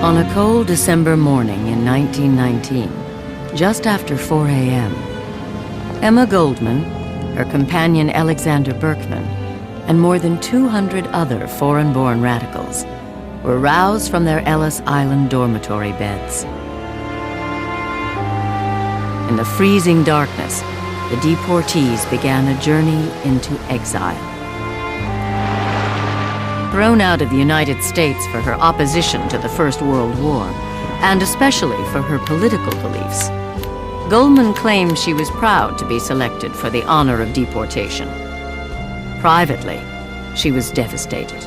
On a cold December morning in 1919, just after 4 a.m., Emma Goldman, her companion Alexander Berkman, and more than 200 other foreign-born radicals were roused from their Ellis Island dormitory beds. In the freezing darkness, the deportees began a journey into exile. Thrown out of the United States for her opposition to the First World War, and especially for her political beliefs, Goldman claimed she was proud to be selected for the honor of deportation. Privately, she was devastated.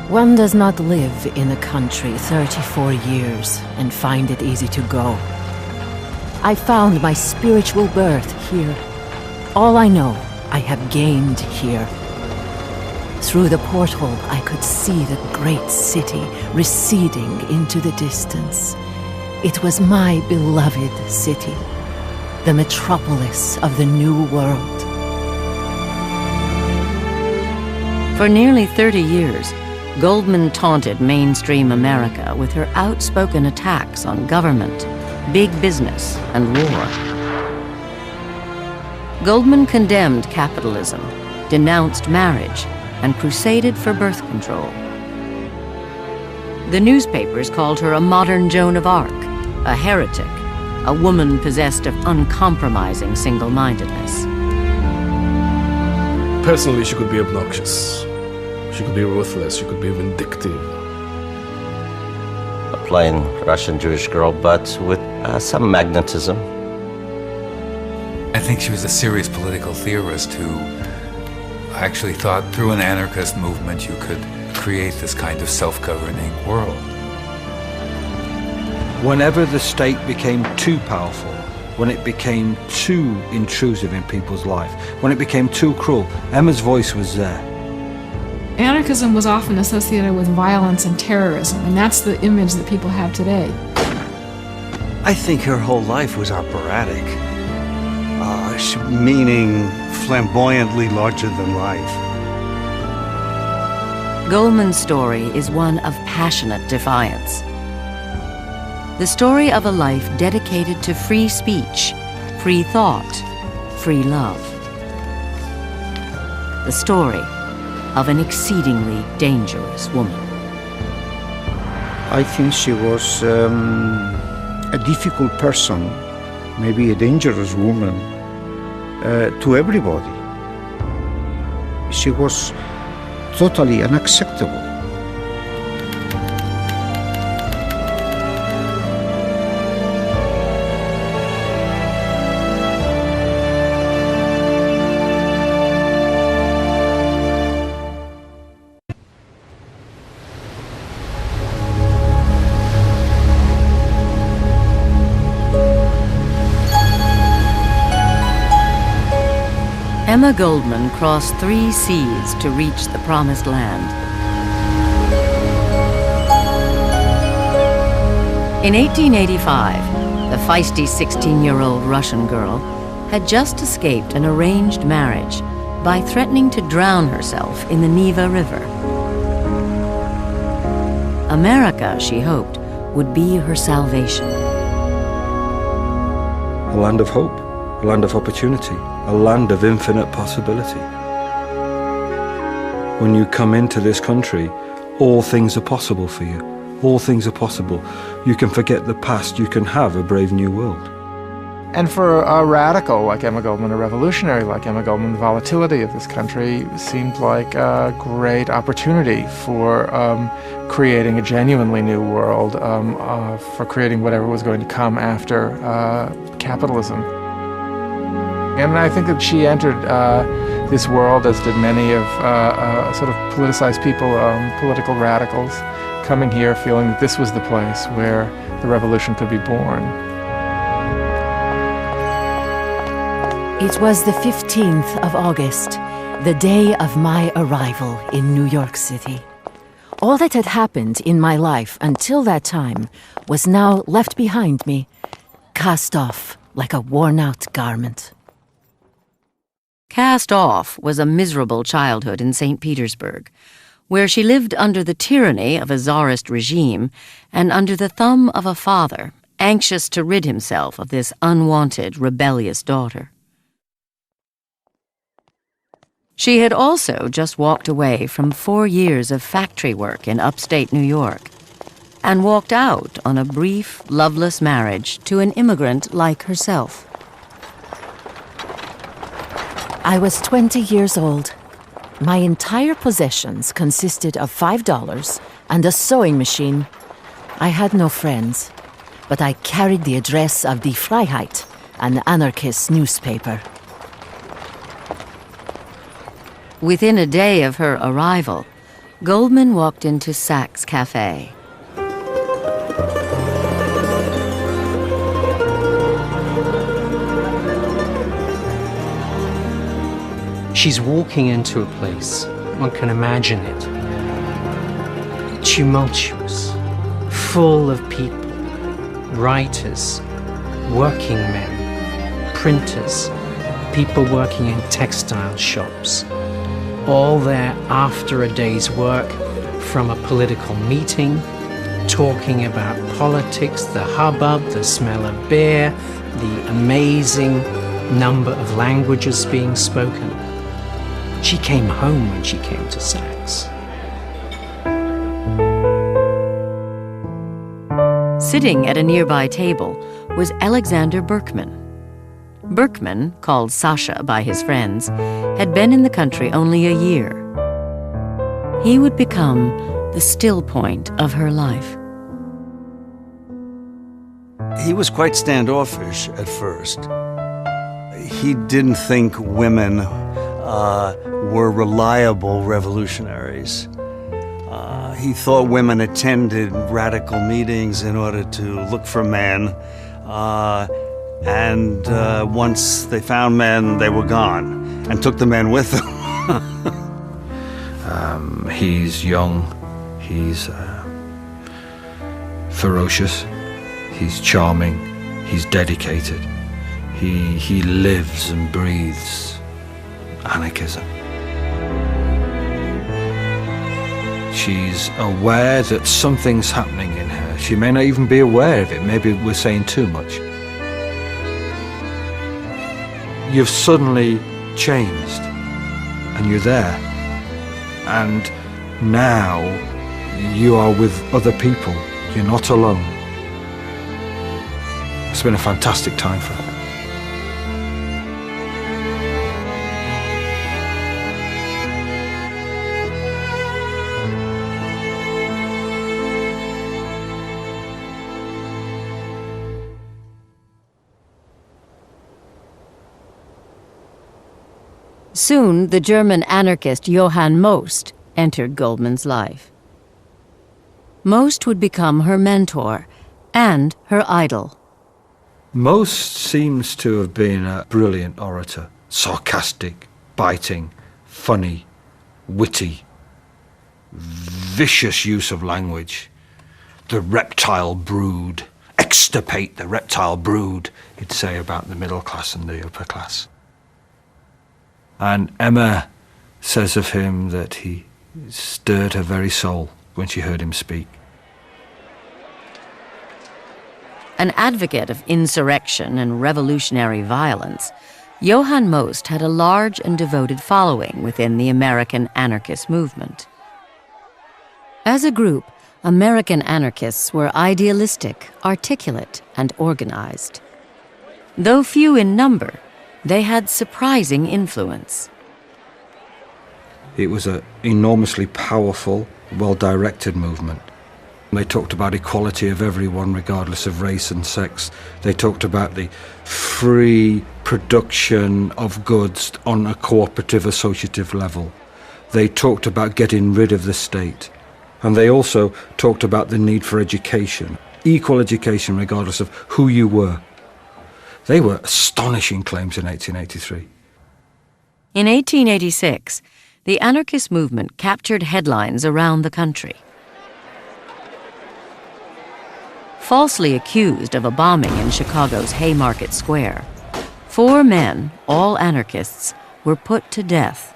One does not live in a country 34 years and find it easy to go. I found my spiritual birth here. All I know, I have gained here. Through the porthole, I could see the great city receding into the distance. It was my beloved city, the metropolis of the New World. For nearly 30 years, Goldman taunted mainstream America with her outspoken attacks on government, big business, and war. Goldman condemned capitalism, denounced marriage, and crusaded for birth control. The newspapers called her a modern Joan of Arc, a heretic, a woman possessed of uncompromising single-mindedness. Personally, she could be obnoxious. She could be ruthless, she could be vindictive. A plain Russian Jewish girl, but with some magnetism. I think she was a serious political theorist who actually thought through an anarchist movement you could create this kind of self-governing world. Whenever the state became too powerful, when it became too intrusive in people's life, when it became too cruel, Emma's voice was there. Anarchism was often associated with violence and terrorism, and that's the image that people have today. I think her whole life was operatic, meaning flamboyantly larger than life. Goldman's story is one of passionate defiance. The story of a life dedicated to free speech, free thought, free love. The story of an exceedingly dangerous woman. I think she was a difficult person, maybe a dangerous woman to everybody. She was totally unacceptable. Emma Goldman crossed 3 seas to reach the Promised Land. In 1885, the feisty 16-year-old Russian girl had just escaped an arranged marriage by threatening to drown herself in the Neva River. America, she hoped, would be her salvation. A land of hope, a land of opportunity, a land of infinite possibility. When you come into this country, all things are possible for you. All things are possible. You can forget the past, you can have a brave new world. And for a radical like Emma Goldman, a revolutionary like Emma Goldman, the volatility of this country seemed like a great opportunity for creating a genuinely new world, for creating whatever was going to come after capitalism. And I think that she entered this world, as did many of sort of politicized people, political radicals, coming here feeling that this was the place where the revolution could be born. It was the 15th of August, the day of my arrival in New York City. All that had happened in my life until that time was now left behind me, cast off like a worn-out garment. Cast off was a miserable childhood in St. Petersburg, where she lived under the tyranny of a czarist regime and under the thumb of a father anxious to rid himself of this unwanted, rebellious daughter. She had also just walked away from 4 years of factory work in upstate New York and walked out on a brief, loveless marriage to an immigrant like herself. I was 20 years old. My entire possessions consisted of $5 and a sewing machine. I had no friends, but I carried the address of Die Freiheit, an anarchist newspaper. Within a day of her arrival, Goldman walked into Sachs Cafe. She's walking into a place, one can imagine it, tumultuous, full of people, writers, working men, printers, people working in textile shops, all there after a day's work from a political meeting, talking about politics, the hubbub, the smell of beer, the amazing number of languages being spoken. She came home when she came to Sachs. Sitting at a nearby table was Alexander Berkman. Berkman, called Sasha by his friends, had been in the country only a year. He would become the still point of her life. He was quite standoffish at first. He didn't think women were reliable revolutionaries. He thought women attended radical meetings in order to look for men, and once they found men, they were gone, and took the men with them. He's young, he's ferocious, he's charming, he's dedicated. He lives and breathes anarchism. She's aware that something's happening in her. She may not even be aware of it. Maybe we're saying too much. You've suddenly changed, and you're there. And now you are with other people. You're not alone. It's been a fantastic time for her. Soon, the German anarchist Johann Most entered Goldman's life. Most would become her mentor and her idol. Most seems to have been a brilliant orator, sarcastic, biting, funny, witty, vicious use of language. The reptile brood, extirpate the reptile brood, he'd say about the middle class and the upper class. And Emma says of him that he stirred her very soul when she heard him speak. An advocate of insurrection and revolutionary violence, Johann Most had a large and devoted following within the American anarchist movement. As a group, American anarchists were idealistic, articulate, and organized. Though few in number, they had surprising influence. It was an enormously powerful, well-directed movement. They talked about equality of everyone, regardless of race and sex. They talked about the free production of goods on a cooperative, associative level. They talked about getting rid of the state. And they also talked about the need for education, equal education regardless of who you were. They were astonishing claims in 1883. In 1886, the anarchist movement captured headlines around the country. Falsely accused of a bombing in Chicago's Haymarket Square, 4 men, all anarchists, were put to death.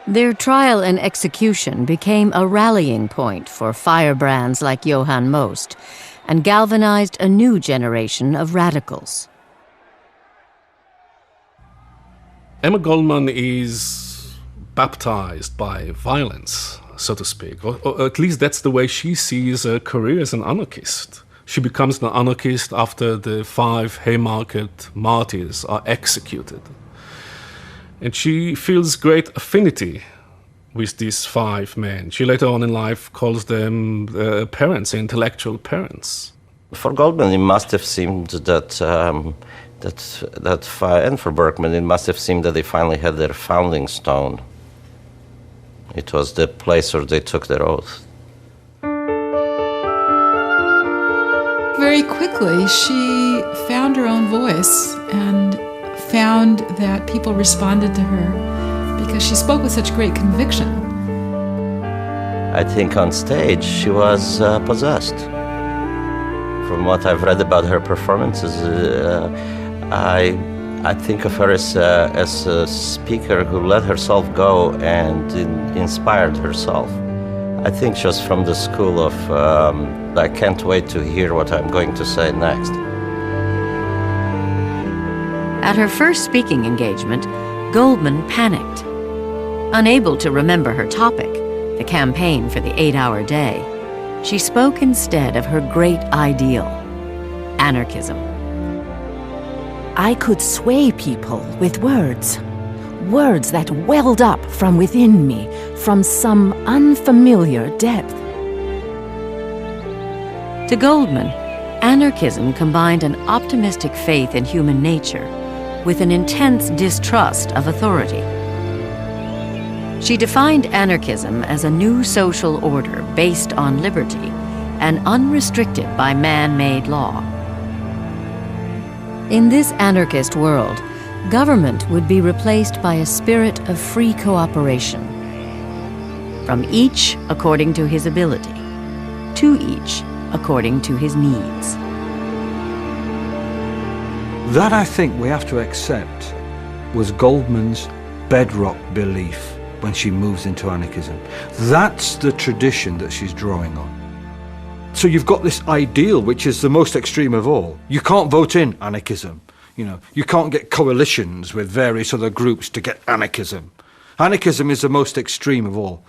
Their trial and execution became a rallying point for firebrands like Johann Most and galvanized a new generation of radicals. Emma Goldman is baptized by violence, so to speak, or at least that's the way she sees her career as an anarchist. She becomes an anarchist after the 5 Haymarket martyrs are executed. And she feels great affinity with these 5 men. She later on in life calls them parents, intellectual parents. For Goldman, it must have seemed that, and for Berkman, it must have seemed that they finally had their founding stone. It was the place where they took their oath. Very quickly, she found her own voice and found that people responded to her because she spoke with such great conviction. I think on stage she was possessed. From what I've read about her performances, I think of her as a speaker who let herself go and inspired herself. I think she was from the school of, I can't wait to hear what I'm going to say next. At her first speaking engagement, Goldman panicked. Unable to remember her topic, the campaign for the 8-hour day, she spoke instead of her great ideal, anarchism. I could sway people with words. Words that welled up from within me, from some unfamiliar depth. To Goldman, anarchism combined an optimistic faith in human nature with an intense distrust of authority. She defined anarchism as a new social order based on liberty and unrestricted by man-made law. In this anarchist world, government would be replaced by a spirit of free cooperation. From each according to his ability, to each according to his needs. That, I think, we have to accept was Goldman's bedrock belief when she moves into anarchism. That's the tradition that she's drawing on. So you've got this ideal, which is the most extreme of all. You can't vote in anarchism. You can't get coalitions with various other groups to get anarchism. Anarchism is the most extreme of all.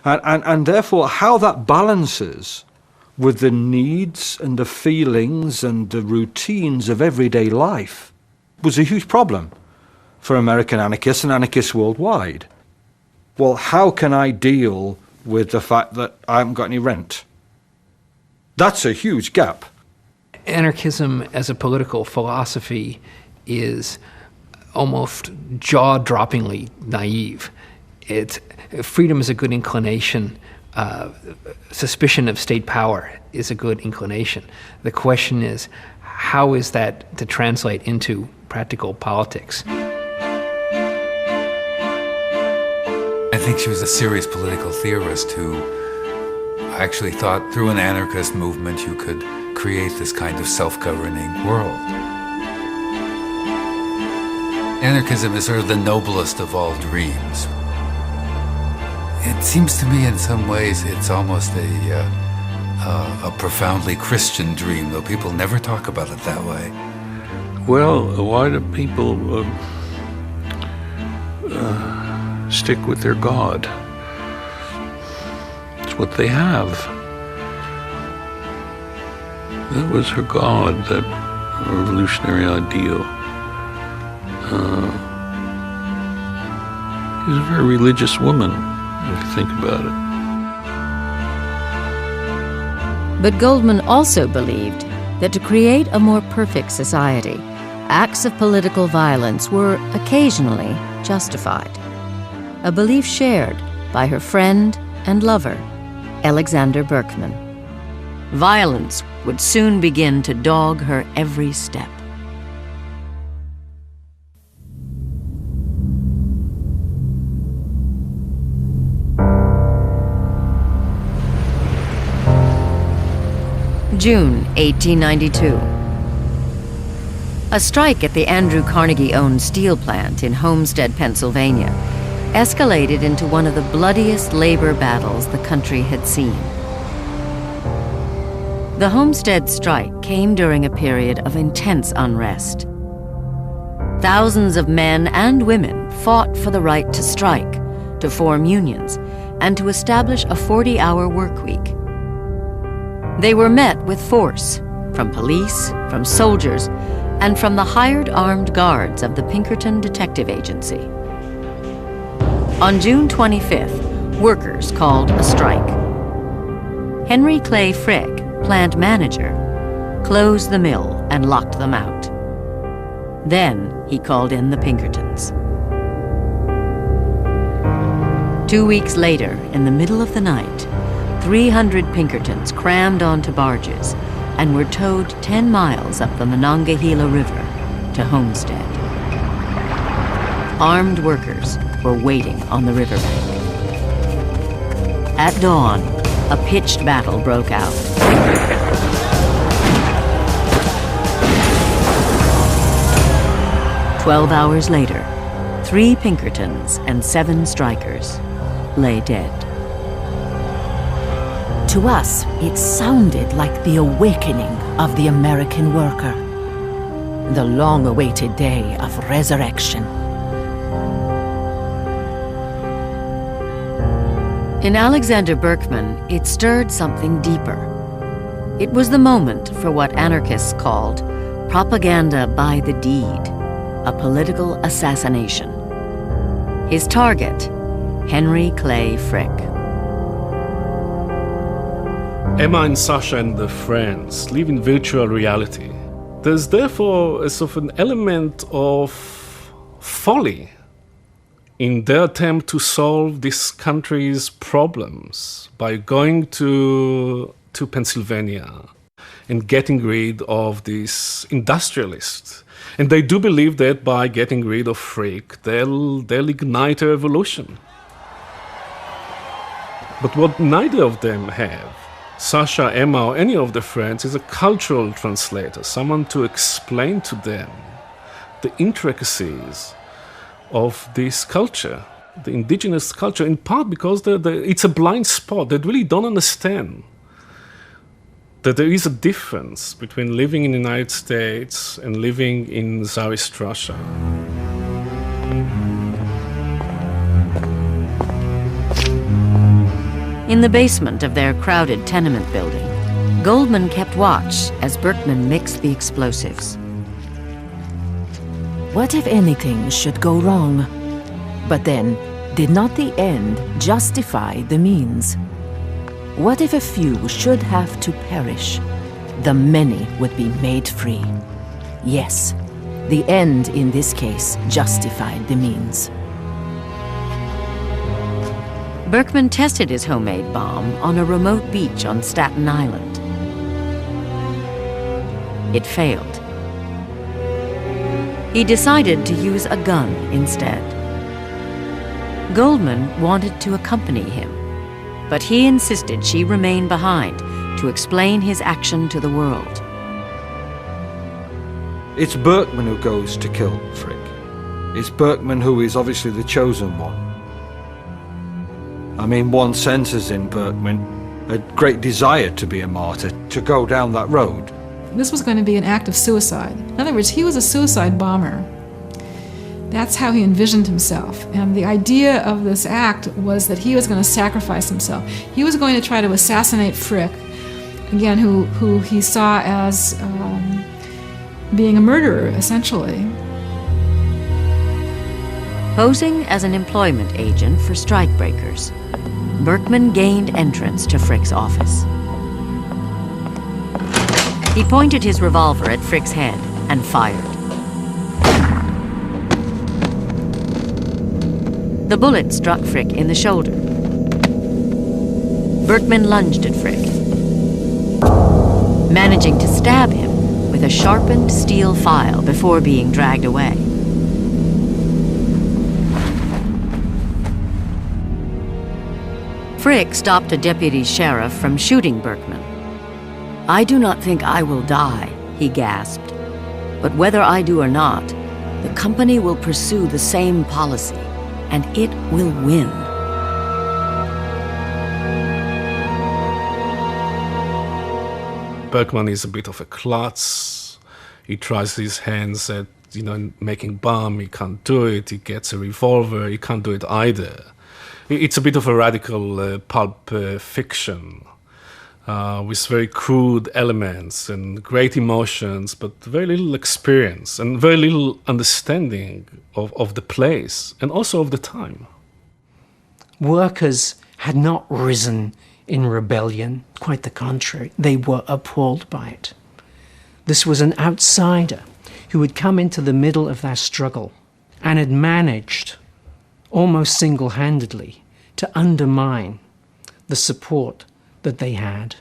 And therefore, how that balances with the needs and the feelings and the routines of everyday life was a huge problem for American anarchists and anarchists worldwide. Well, how can I deal with the fact that I haven't got any rent? That's a huge gap. Anarchism as a political philosophy is almost jaw-droppingly naive. Freedom is a good inclination. Suspicion of state power is a good inclination. The question is, how is that to translate into practical politics? I think she was a serious political theorist who actually thought through an anarchist movement you could create this kind of self-governing world. Anarchism is sort of the noblest of all dreams. It seems to me in some ways it's almost a profoundly Christian dream, though people never talk about it that way. Well, why do people stick with their God? It's what they have. That was her God, that revolutionary ideal. She was a very religious woman, if you think about it. But Goldman also believed that to create a more perfect society, acts of political violence were occasionally justified. A belief shared by her friend and lover, Alexander Berkman. Violence would soon begin to dog her every step. June 1892. A strike at the Andrew Carnegie-owned steel plant in Homestead, Pennsylvania, escalated into one of the bloodiest labor battles the country had seen. The Homestead strike came during a period of intense unrest. Thousands of men and women fought for the right to strike, to form unions, and to establish a 40-hour work week. They were met with force from police, from soldiers, and from the hired armed guards of the Pinkerton Detective Agency. On June 25th, workers called a strike. Henry Clay Frick, plant manager, closed the mill and locked them out. Then he called in the Pinkertons. 2 weeks later, in the middle of the night, 300 Pinkertons crammed onto barges and were towed 10 miles up the Monongahela River to Homestead. Armed workers were waiting on the riverbank. At dawn, a pitched battle broke out. 12 hours later, 3 Pinkertons and 7 strikers lay dead. To us, it sounded like the awakening of the American worker, the long-awaited day of resurrection. In Alexander Berkman, it stirred something deeper. It was the moment for what anarchists called propaganda by the deed, a political assassination. His target, Henry Clay Frick. Emma and Sasha and their friends live in virtual reality. There's therefore a sort of an element of folly in their attempt to solve this country's problems by going to Pennsylvania and getting rid of this industrialist. And they do believe that by getting rid of Frick, they'll ignite a revolution. But what neither of them have, Sasha, Emma, or any of their friends, is a cultural translator, someone to explain to them the intricacies of this culture, the indigenous culture, in part because it's a blind spot. They really don't understand that there is a difference between living in the United States and living in Tsarist Russia. In the basement of their crowded tenement building, Goldman kept watch as Berkman mixed the explosives. What if anything should go wrong? But then, did not the end justify the means? What if a few should have to perish? The many would be made free. Yes, the end in this case justified the means. Berkman tested his homemade bomb on a remote beach on Staten Island. It failed. He decided to use a gun instead. Goldman wanted to accompany him, but he insisted she remain behind to explain his action to the world. It's Berkman who goes to kill Frick. It's Berkman who is obviously the chosen one. I mean, one senses in Berkman a great desire to be a martyr, to go down that road. This was going to be an act of suicide. In other words, he was a suicide bomber. That's how he envisioned himself. And the idea of this act was that he was going to sacrifice himself. He was going to try to assassinate Frick, again, who he saw as being a murderer, essentially. Posing as an employment agent for strikebreakers, Berkman gained entrance to Frick's office. He pointed his revolver at Frick's head and fired. The bullet struck Frick in the shoulder. Berkman lunged at Frick, managing to stab him with a sharpened steel file before being dragged away. Frick stopped a deputy sheriff from shooting Berkman. "I do not think I will die," he gasped. "But whether I do or not, the company will pursue the same policy, and it will win. Berkman is a bit of a klutz. He tries his hands at, making bomb. He can't do it. He gets a revolver. He can't do it either. It's a bit of a radical pulp fiction with very crude elements and great emotions, but very little experience and very little understanding of the place and also of the time. Workers had not risen in rebellion, quite the contrary. They were appalled by it. This was an outsider who had come into the middle of that struggle and had managed, almost single-handedly, to undermine the support that they had.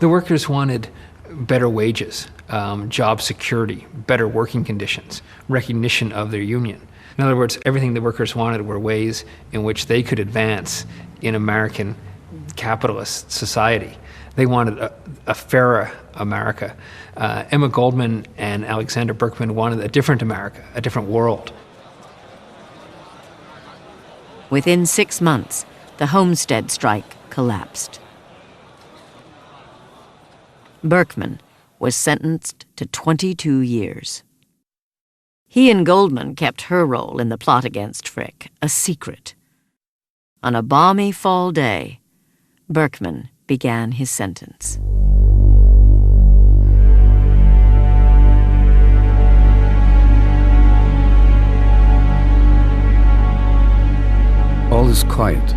The workers wanted better wages, job security, better working conditions, recognition of their union. In other words, everything the workers wanted were ways in which they could advance in American capitalist society. They wanted a fairer America. Emma Goldman and Alexander Berkman wanted a different America, a different world. Within 6 months, the Homestead strike collapsed. Berkman was sentenced to 22 years. He and Goldman kept her role in the plot against Frick a secret. On a balmy fall day, Berkman began his sentence. All is quiet.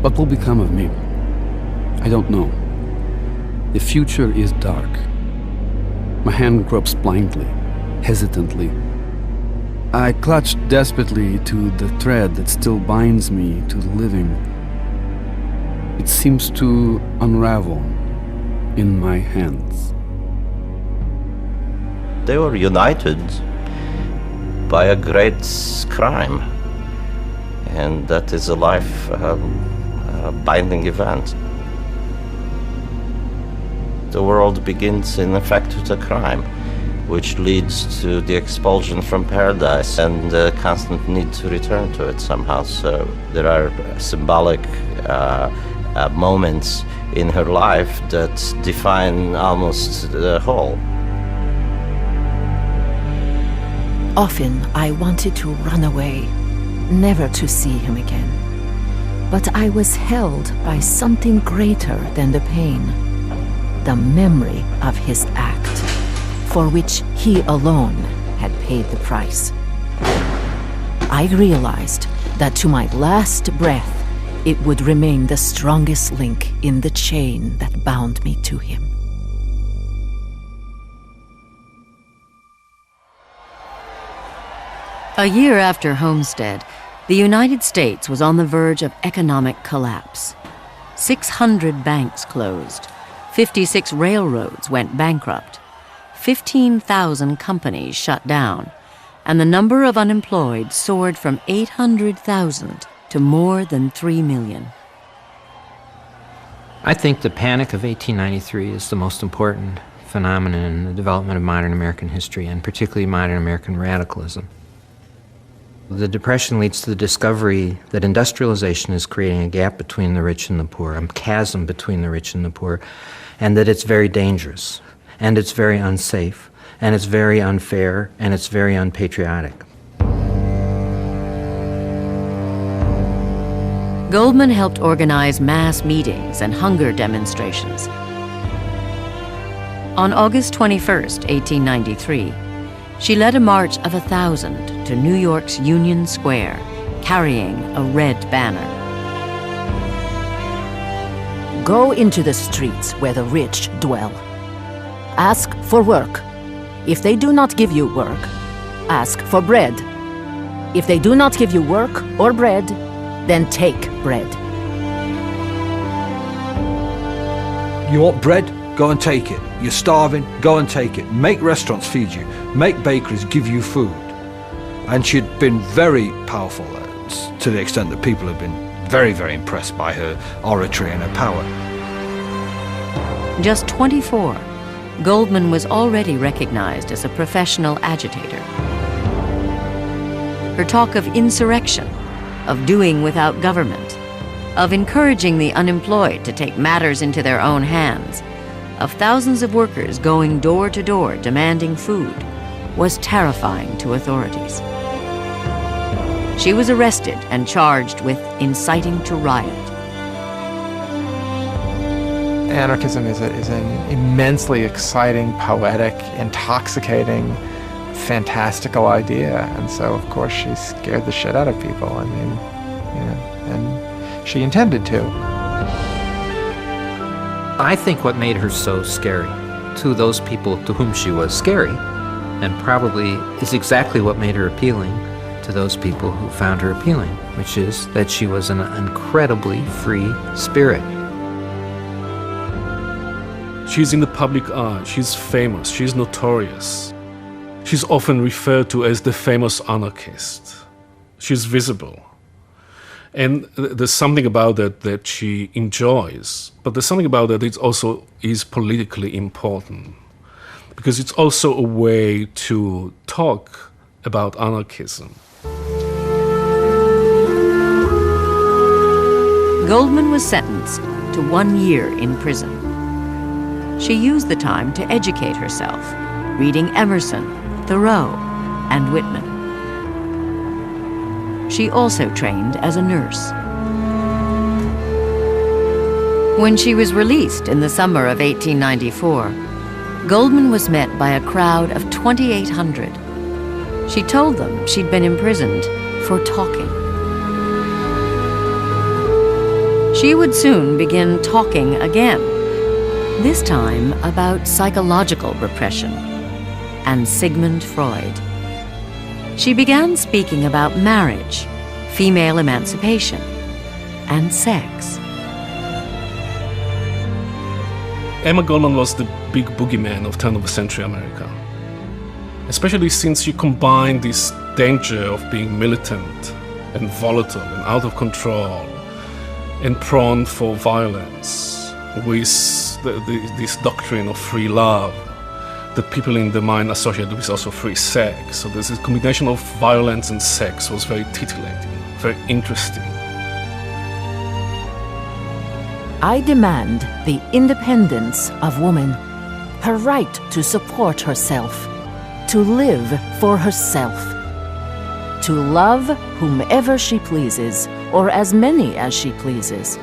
What will become of me? I don't know. The future is dark. My hand gropes blindly, hesitantly. I clutch desperately to the thread that still binds me to the living. It seems to unravel in my hands. They were united by a great crime, and that is a life-binding event. The world begins, in effect, with a crime, which leads to the expulsion from paradise and the constant need to return to it somehow. So there are symbolic moments in her life that define almost the whole. Often I wanted to run away, never to see him again. But I was held by something greater than the pain, the memory of his act, for which he alone had paid the price. I realized that to my last breath, it would remain the strongest link in the chain that bound me to him. A year after Homestead, the United States was on the verge of economic collapse. 600 banks closed, 56 railroads went bankrupt, 15,000 companies shut down, and the number of unemployed soared from 800,000 to more than 3 million. I think the Panic of 1893 is the most important phenomenon in the development of modern American history, and particularly modern American radicalism. The Depression leads to the discovery that industrialization is creating a gap between the rich and the poor, a chasm between the rich and the poor, and that it's very dangerous, and it's very unsafe, and it's very unfair, and it's very unpatriotic. Goldman helped organize mass meetings and hunger demonstrations. On August 21st, 1893, she led a march of 1,000 to New York's Union Square, carrying a red banner. Go into the streets where the rich dwell. Ask for work. If they do not give you work, ask for bread. If they do not give you work or bread, then take bread. You want bread? Go and take it. You're starving? Go and take it. Make restaurants feed you. Make bakeries give you food. And she'd been very powerful to the extent that people had been very, very impressed by her oratory and her power. Just 24, Goldman was already recognized as a professional agitator. Her talk of insurrection, of doing without government, of encouraging the unemployed to take matters into their own hands, of thousands of workers going door to door demanding food, was terrifying to authorities. She was arrested and charged with inciting to riot. Anarchism is an immensely exciting, poetic, intoxicating, fantastical idea, and so of course she scared the shit out of people. I mean, you know, and she intended to. I think what made her so scary to those people to whom she was scary, and probably is exactly what made her appealing to those people who found her appealing, which is that she was an incredibly free spirit. She's in the public eye, she's famous, she's notorious. She's often referred to as the famous anarchist. She's visible. And there's something about that that she enjoys, but there's something about that that also is politically important, because it's also a way to talk about anarchism. Goldman was sentenced to 1 year in prison. She used the time to educate herself, reading Emerson, Thoreau, and Whitman. She also trained as a nurse. When she was released in the summer of 1894, Goldman was met by a crowd of 2,800. She told them she'd been imprisoned for talking. She would soon begin talking again, this time about psychological repression and Sigmund Freud. She began speaking about marriage, female emancipation, and sex. Emma Goldman was the big boogeyman of turn of the century America, especially since she combined this danger of being militant and volatile and out of control and prone for violence with this doctrine of free love that people in the mind associate with also free sex. So there's this combination of violence and sex was very titillating, very interesting. I demand the independence of woman, her right to support herself, to live for herself, to love whomever she pleases, or as many as she pleases.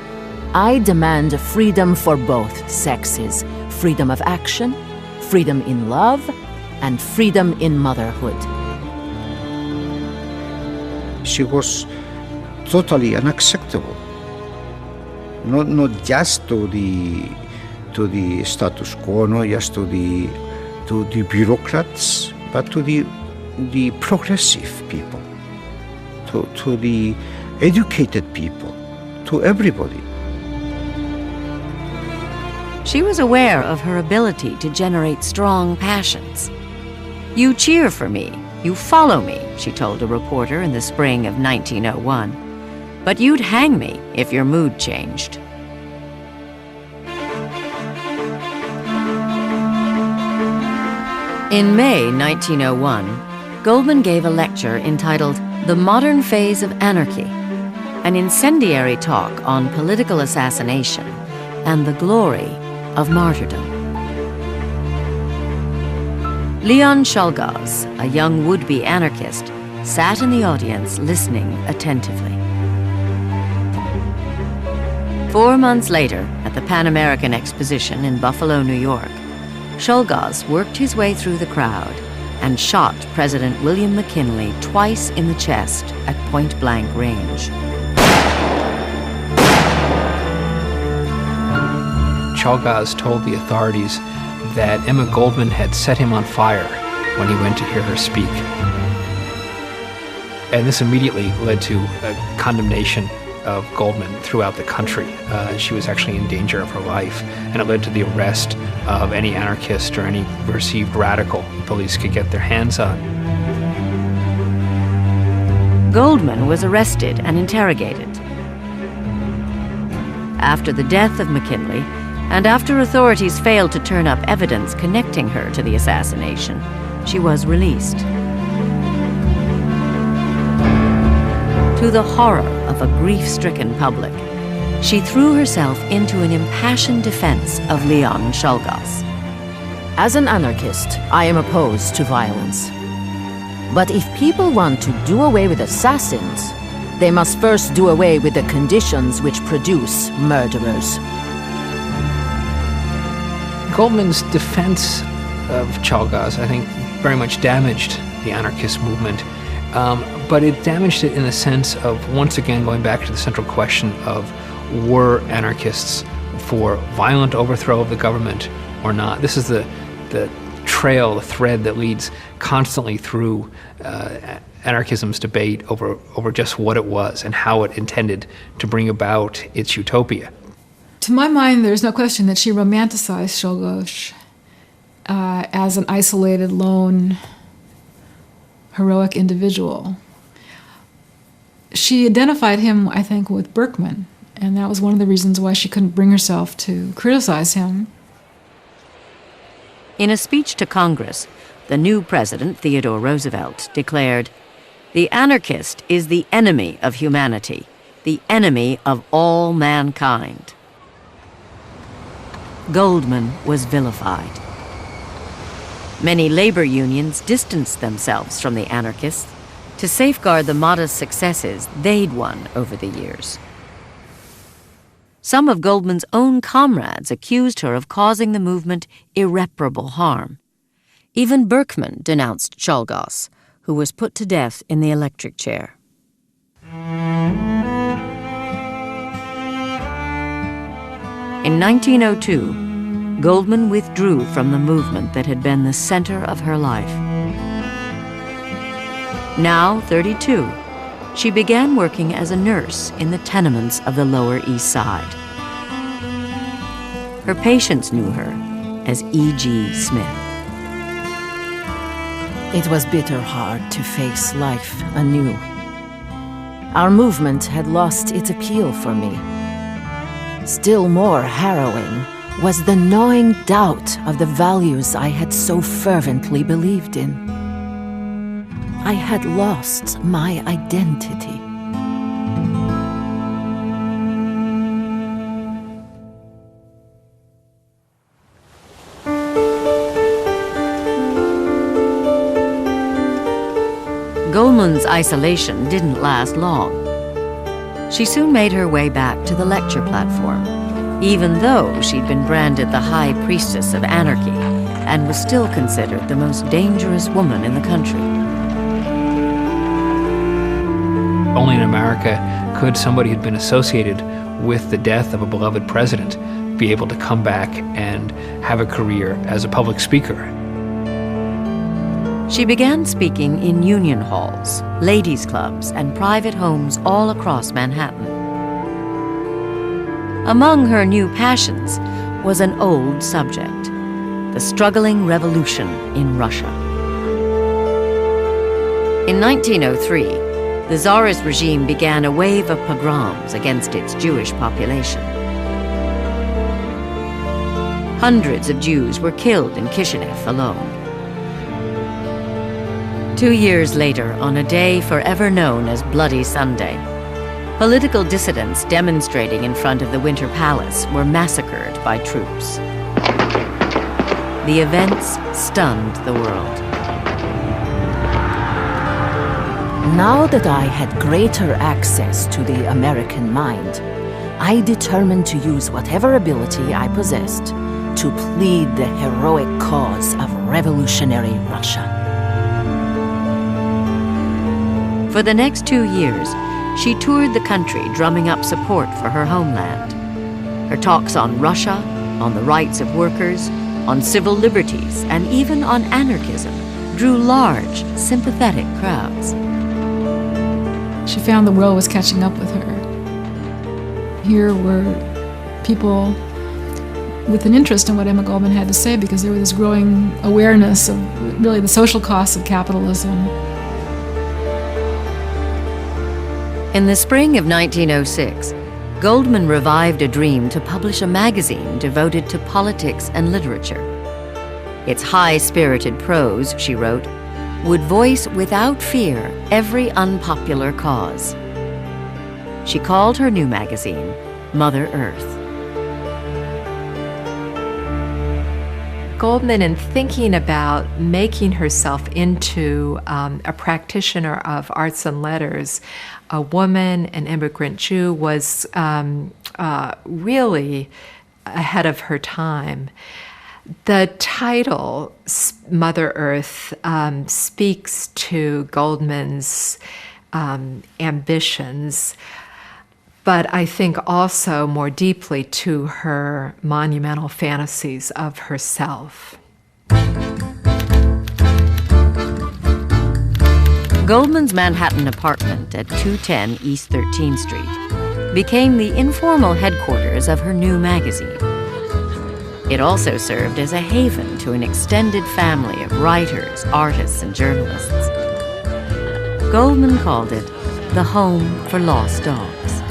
I demand freedom for both sexes, freedom of action, freedom in love, and freedom in motherhood. She was totally unacceptable. Not just to the status quo, not just to the bureaucrats, but to the progressive people, to the educated people, to everybody. She was aware of her ability to generate strong passions. "You cheer for me, you follow me," she told a reporter in the spring of 1901. "But you'd hang me if your mood changed." In May 1901, Goldman gave a lecture entitled "The Modern Phase of Anarchy," an incendiary talk on political assassination and the glory of martyrdom. Leon Czolgosz, a young would-be anarchist, sat in the audience listening attentively. 4 months later, at the Pan American Exposition in Buffalo, New York, Czolgosz worked his way through the crowd and shot President William McKinley twice in the chest at point-blank range. Czolgosz told the authorities that Emma Goldman had set him on fire when he went to hear her speak. And this immediately led to a condemnation of Goldman throughout the country. She was actually in danger of her life, and it led to the arrest of any anarchist or any perceived radical the police could get their hands on. Goldman was arrested and interrogated. After the death of McKinley, and after authorities failed to turn up evidence connecting her to the assassination, she was released. To the horror of a grief-stricken public, she threw herself into an impassioned defense of Leon Czolgosz. As an anarchist, I am opposed to violence. But if people want to do away with assassins, they must first do away with the conditions which produce murderers. Goldman's defense of Czolgosz, I think, very much damaged the anarchist movement. But it damaged it in the sense of, once again, going back to the central question of, were anarchists for violent overthrow of the government or not? This is the trail, the thread that leads constantly through anarchism's debate over just what it was and how it intended to bring about its utopia. To my mind, there's no question that she romanticized Czolgosz as an isolated, lone, heroic individual. She identified him, I think, with Berkman, and that was one of the reasons why she couldn't bring herself to criticize him. In a speech to Congress, the new president, Theodore Roosevelt, declared, "The anarchist is the enemy of humanity, the enemy of all mankind." Goldman was vilified. Many labor unions distanced themselves from the anarchists to safeguard the modest successes they'd won over the years. Some of Goldman's own comrades accused her of causing the movement irreparable harm. Even Berkman denounced Czolgosz, who was put to death in the electric chair. In 1902, Goldman withdrew from the movement that had been the center of her life. Now 32, she began working as a nurse in the tenements of the Lower East Side. Her patients knew her as E.G. Smith. It was bitter hard to face life anew. Our movement had lost its appeal for me. Still more harrowing was the gnawing doubt of the values I had so fervently believed in. I had lost my identity. Goldman's isolation didn't last long. She soon made her way back to the lecture platform, even though she'd been branded the high priestess of anarchy and was still considered the most dangerous woman in the country. Only in America could somebody who'd been associated with the death of a beloved president be able to come back and have a career as a public speaker. She began speaking in union halls, ladies' clubs, and private homes all across Manhattan. Among her new passions was an old subject, the struggling revolution in Russia. In 1903, the Tsarist regime began a wave of pogroms against its Jewish population. Hundreds of Jews were killed in Kishinev alone. 2 years later, on a day forever known as Bloody Sunday, political dissidents demonstrating in front of the Winter Palace were massacred by troops. The events stunned the world. Now that I had greater access to the American mind, I determined to use whatever ability I possessed to plead the heroic cause of revolutionary Russia. For the next 2 years, she toured the country drumming up support for her homeland. Her talks on Russia, on the rights of workers, on civil liberties, and even on anarchism drew large, sympathetic crowds. She found the world was catching up with her. Here were people with an interest in what Emma Goldman had to say because there was this growing awareness of really the social costs of capitalism. In the spring of 1906, Goldman revived a dream to publish a magazine devoted to politics and literature. Its high-spirited prose, she wrote, would voice without fear every unpopular cause. She called her new magazine Mother Earth. Goldman, in thinking about making herself into a practitioner of arts and letters, a woman, an immigrant Jew, was really ahead of her time. The title, Mother Earth, speaks to Goldman's ambitions, but I think also more deeply to her monumental fantasies of herself. Goldman's Manhattan apartment at 210 East 13th Street became the informal headquarters of her new magazine. It also served as a haven to an extended family of writers, artists, and journalists. Goldman called it the home for lost dogs.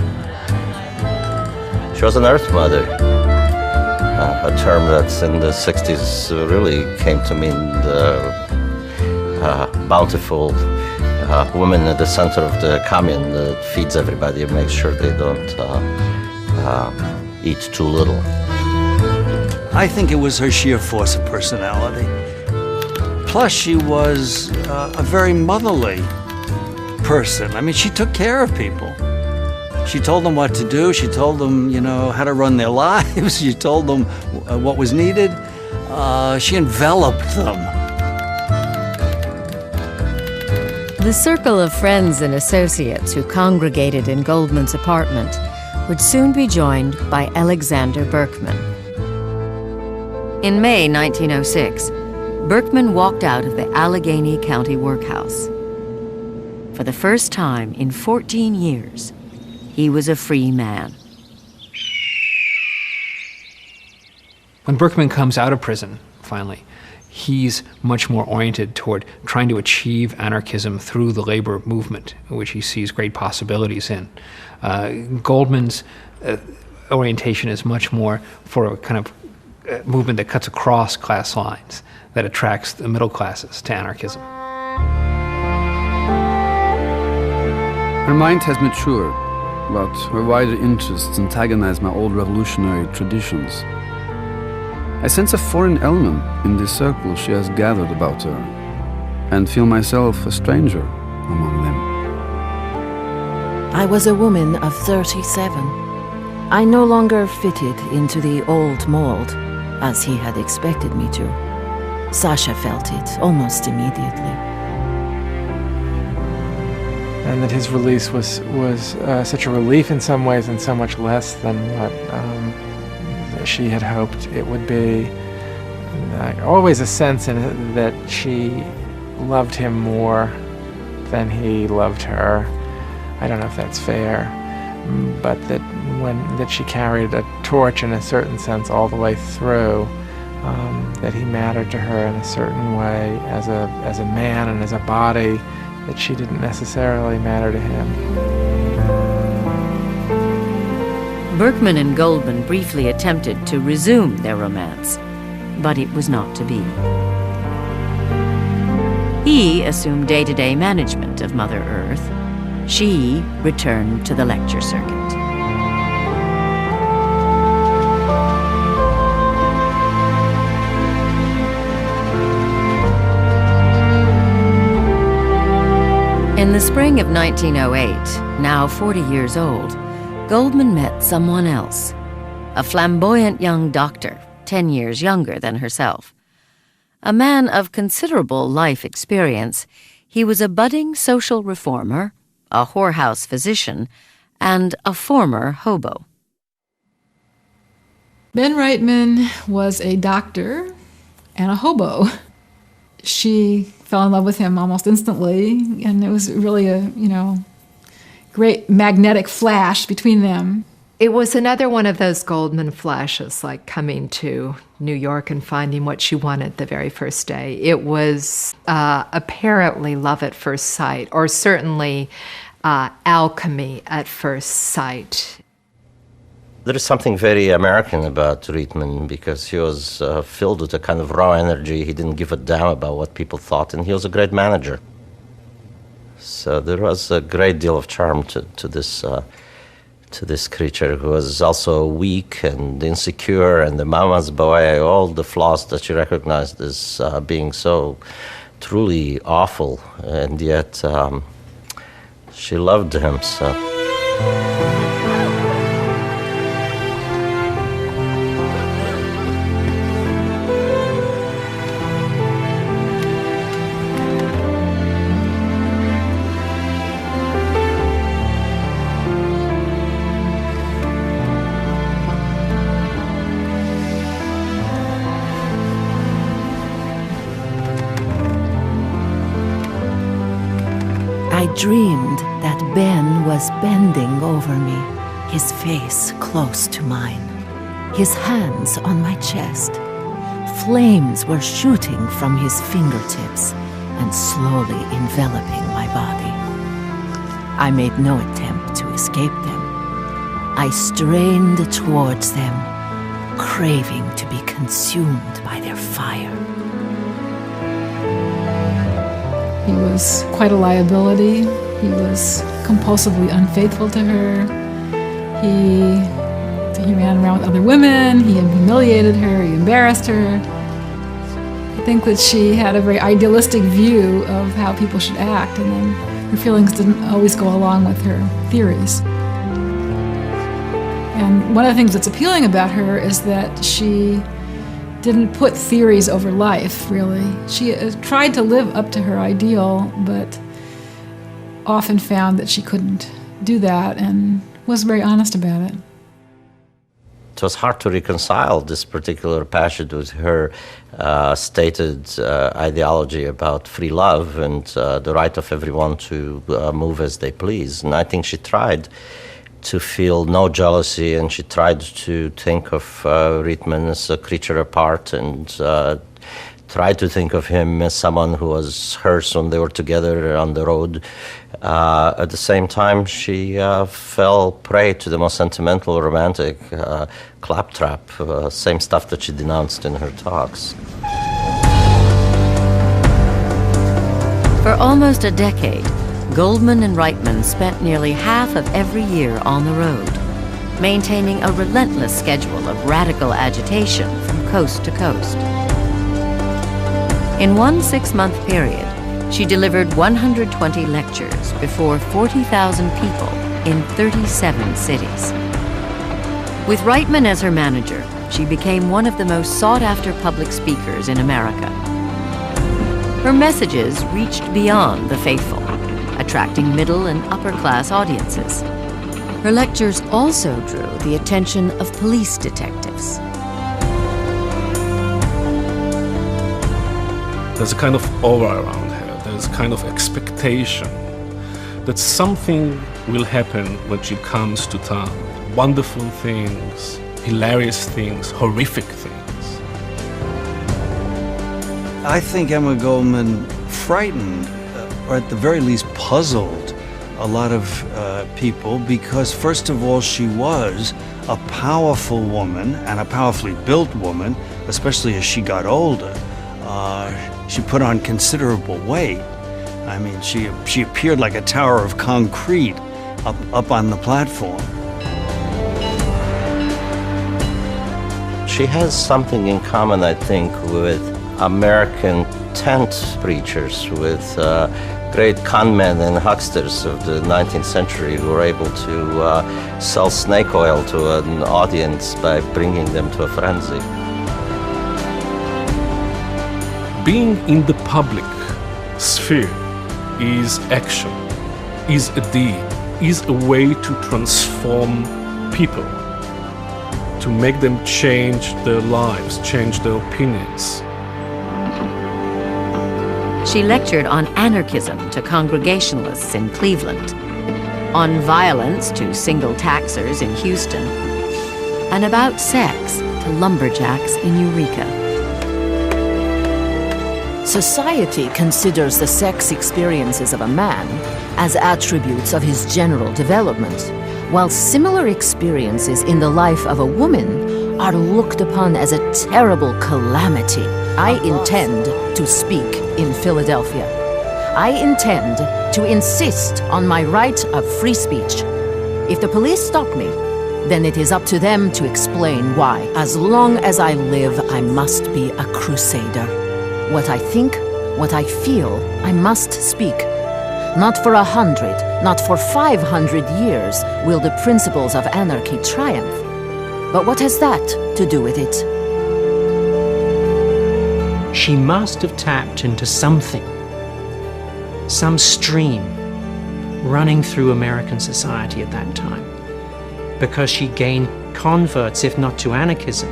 She was an earth mother, a term that's in the 60s really came to mean the bountiful woman at the center of the commune that feeds everybody and makes sure they don't eat too little. I think it was her sheer force of personality. Plus, she was a very motherly person. I mean, she took care of people. She told them what to do. She told them, you know, how to run their lives. She told them what was needed. She enveloped them. The circle of friends and associates who congregated in Goldman's apartment would soon be joined by Alexander Berkman. In May 1906, Berkman walked out of the Allegheny County Workhouse. For the first time in 14 years, he was a free man. When Berkman comes out of prison, finally, he's much more oriented toward trying to achieve anarchism through the labor movement, which he sees great possibilities in. Goldman's orientation is much more for a kind of movement that cuts across class lines, that attracts the middle classes to anarchism. Her mind has matured, but her wider interests antagonize my old revolutionary traditions. I sense a foreign element in the circle she has gathered about her, and feel myself a stranger among them. I was a woman of 37. I no longer fitted into the old mold, as he had expected me to. Sasha felt it almost immediately. And that his release was such a relief in some ways and so much less than what she had hoped it would be. Always a sense in it that she loved him more than he loved her. I don't know if that's fair, but that she carried a torch in a certain sense all the way through, that he mattered to her in a certain way as a man and as a body, that she didn't necessarily matter to him. Berkman and Goldman briefly attempted to resume their romance, but it was not to be. He assumed day-to-day management of Mother Earth. She returned to the lecture circuit. In the spring of 1908, now 40 years old, Goldman met someone else, a flamboyant young doctor, 10 years younger than herself. A man of considerable life experience, he was a budding social reformer, a whorehouse physician, and a former hobo. Ben Reitman was a doctor and a hobo. She fell in love with him almost instantly, and it was really a, great magnetic flash between them. It was another one of those Goldman flashes, like coming to New York and finding what she wanted the very first day. It was apparently love at first sight, or certainly alchemy at first sight. There is something very American about Reitman because he was filled with a kind of raw energy. He didn't give a damn about what people thought, and he was a great manager. So there was a great deal of charm to this to this creature who was also weak and insecure, and the mama's boy, all the flaws that she recognized as being so truly awful, and yet she loved him so. I dreamed that Ben was bending over me, his face close to mine, his hands on my chest. Flames were shooting from his fingertips and slowly enveloping my body. I made no attempt to escape them. I strained towards them, craving to be consumed by their fire. He was quite a liability. He was compulsively unfaithful to her. He ran around with other women. He humiliated her. He embarrassed her. I think that she had a very idealistic view of how people should act, and then her feelings didn't always go along with her theories. And one of the things that's appealing about her is that she didn't put theories over life, really. She tried to live up to her ideal, but often found that she couldn't do that and was very honest about it. It was hard to reconcile this particular passage with her stated ideology about free love and the right of everyone to move as they please. And I think she tried to feel no jealousy, and she tried to think of Rietman as a creature apart, and tried to think of him as someone who was hers when they were together on the road. At the same time, she fell prey to the most sentimental, romantic claptrap, same stuff that she denounced in her talks. For almost a decade, Goldman and Reitman spent nearly half of every year on the road, maintaining a relentless schedule of radical agitation from coast to coast. In one 6-month period, she delivered 120 lectures before 40,000 people in 37 cities. With Reitman as her manager, she became one of the most sought-after public speakers in America. Her messages reached beyond the faithful, attracting middle and upper-class audiences. Her lectures also drew the attention of police detectives. There's a kind of aura around her. There's a kind of expectation that something will happen when she comes to town. Wonderful things, hilarious things, horrific things. I think Emma Goldman frightened, or at the very least puzzled, a lot of people, because first of all, she was a powerful woman and a powerfully built woman, especially as she got older. She put on considerable weight. I mean, she appeared like a tower of concrete up on the platform. She has something in common, I think, with American tent preachers, with great conmen and hucksters of the 19th century who were able to sell snake oil to an audience by bringing them to a frenzy. Being in the public sphere is action, is a deed, is a way to transform people, to make them change their lives, change their opinions. She lectured on anarchism to Congregationalists in Cleveland, on violence to single taxers in Houston, and about sex to lumberjacks in Eureka. Society considers the sex experiences of a man as attributes of his general development, while similar experiences in the life of a woman are looked upon as a terrible calamity. I intend to speak in Philadelphia. I intend to insist on my right of free speech. If the police stop me, then it is up to them to explain why. As long as I live, I must be a crusader. What I think, what I feel, I must speak. Not for 100, not for 500 years will the principles of anarchy triumph. But what has that to do with it? She must have tapped into something, some stream running through American society at that time, because she gained converts, if not to anarchism,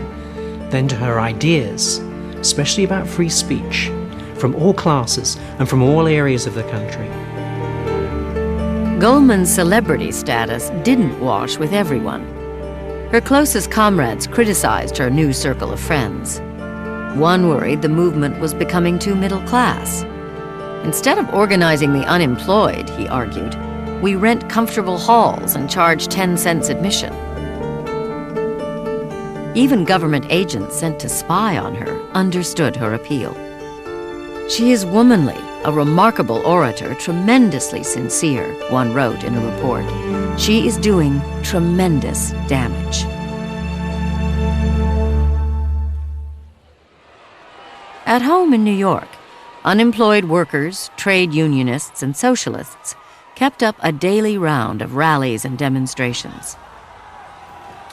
then to her ideas, especially about free speech, from all classes and from all areas of the country. Goldman's celebrity status didn't wash with everyone. Her closest comrades criticized her new circle of friends. One worried the movement was becoming too middle class. Instead of organizing the unemployed, he argued, we rent comfortable halls and charge 10 cents admission. Even government agents sent to spy on her understood her appeal. She is womanly, a remarkable orator, tremendously sincere, one wrote in a report. She is doing tremendous damage. At home in New York, unemployed workers, trade unionists, and socialists kept up a daily round of rallies and demonstrations.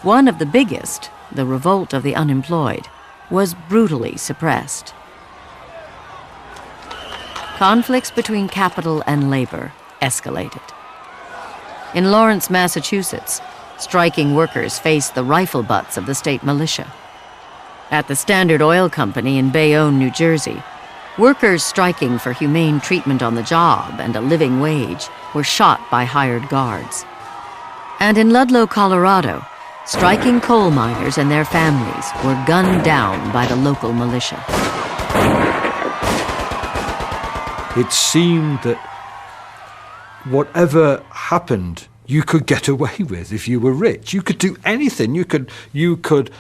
One of the biggest, the revolt of the unemployed, was brutally suppressed. Conflicts between capital and labor escalated. In Lawrence, Massachusetts, striking workers faced the rifle butts of the state militia. At the Standard Oil Company in Bayonne, New Jersey, workers striking for humane treatment on the job and a living wage were shot by hired guards. And in Ludlow, Colorado, striking coal miners and their families were gunned down by the local militia. It seemed that whatever happened, you could get away with if you were rich. You could do anything. You could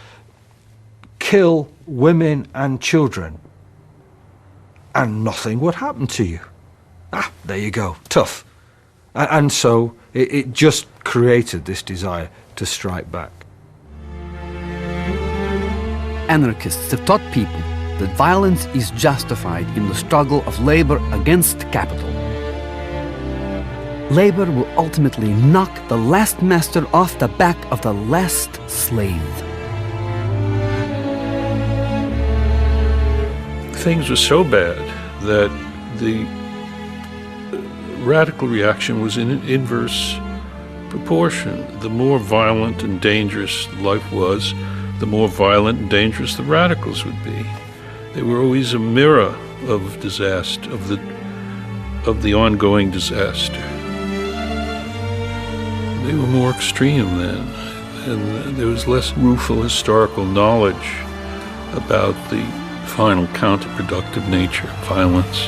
kill women and children, and nothing would happen to you. There you go, tough. And so it just created this desire to strike back. Anarchists have taught people that violence is justified in the struggle of labor against capital. Labor will ultimately knock the last master off the back of the last slave. Things were so bad that the radical reaction was in an inverse proportion. The more violent and dangerous life was, the more violent and dangerous the radicals would be. They were always a mirror of disaster, of the ongoing disaster. They were more extreme then, and there was less rueful historical knowledge about the final counterproductive nature of violence.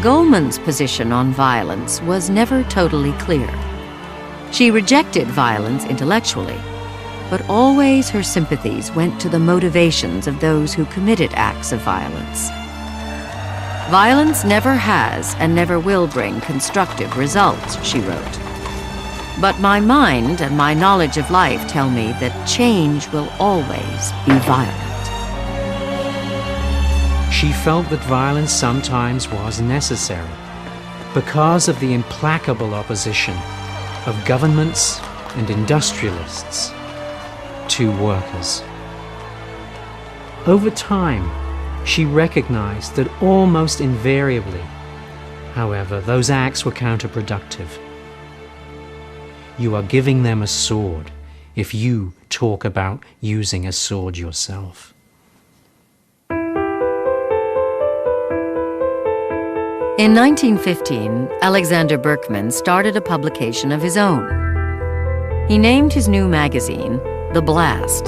Goldman's position on violence was never totally clear. She rejected violence intellectually, but always her sympathies went to the motivations of those who committed acts of violence. Violence never has and never will bring constructive results, she wrote. But my mind and my knowledge of life tell me that change will always be violent. She felt that violence sometimes was necessary because of the implacable opposition of governments and industrialists to workers. Over time, she recognized that almost invariably, however, those acts were counterproductive. You are giving them a sword if you talk about using a sword yourself. In 1915, Alexander Berkman started a publication of his own. He named his new magazine The Blast.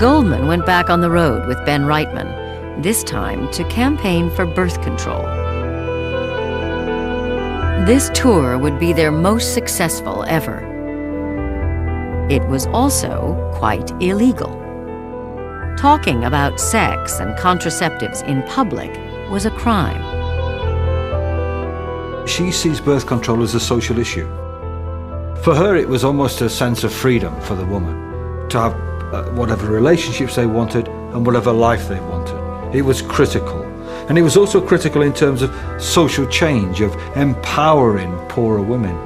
Goldman went back on the road with Ben Reitman, this time to campaign for birth control. This tour would be their most successful ever. It was also quite illegal. Talking about sex and contraceptives in public was a crime. she sees birth control as a social issue. For her, it was almost a sense of freedom for the woman to have whatever relationships they wanted and whatever life they wanted. It was critical. And it was also critical in terms of social change, of empowering poorer women.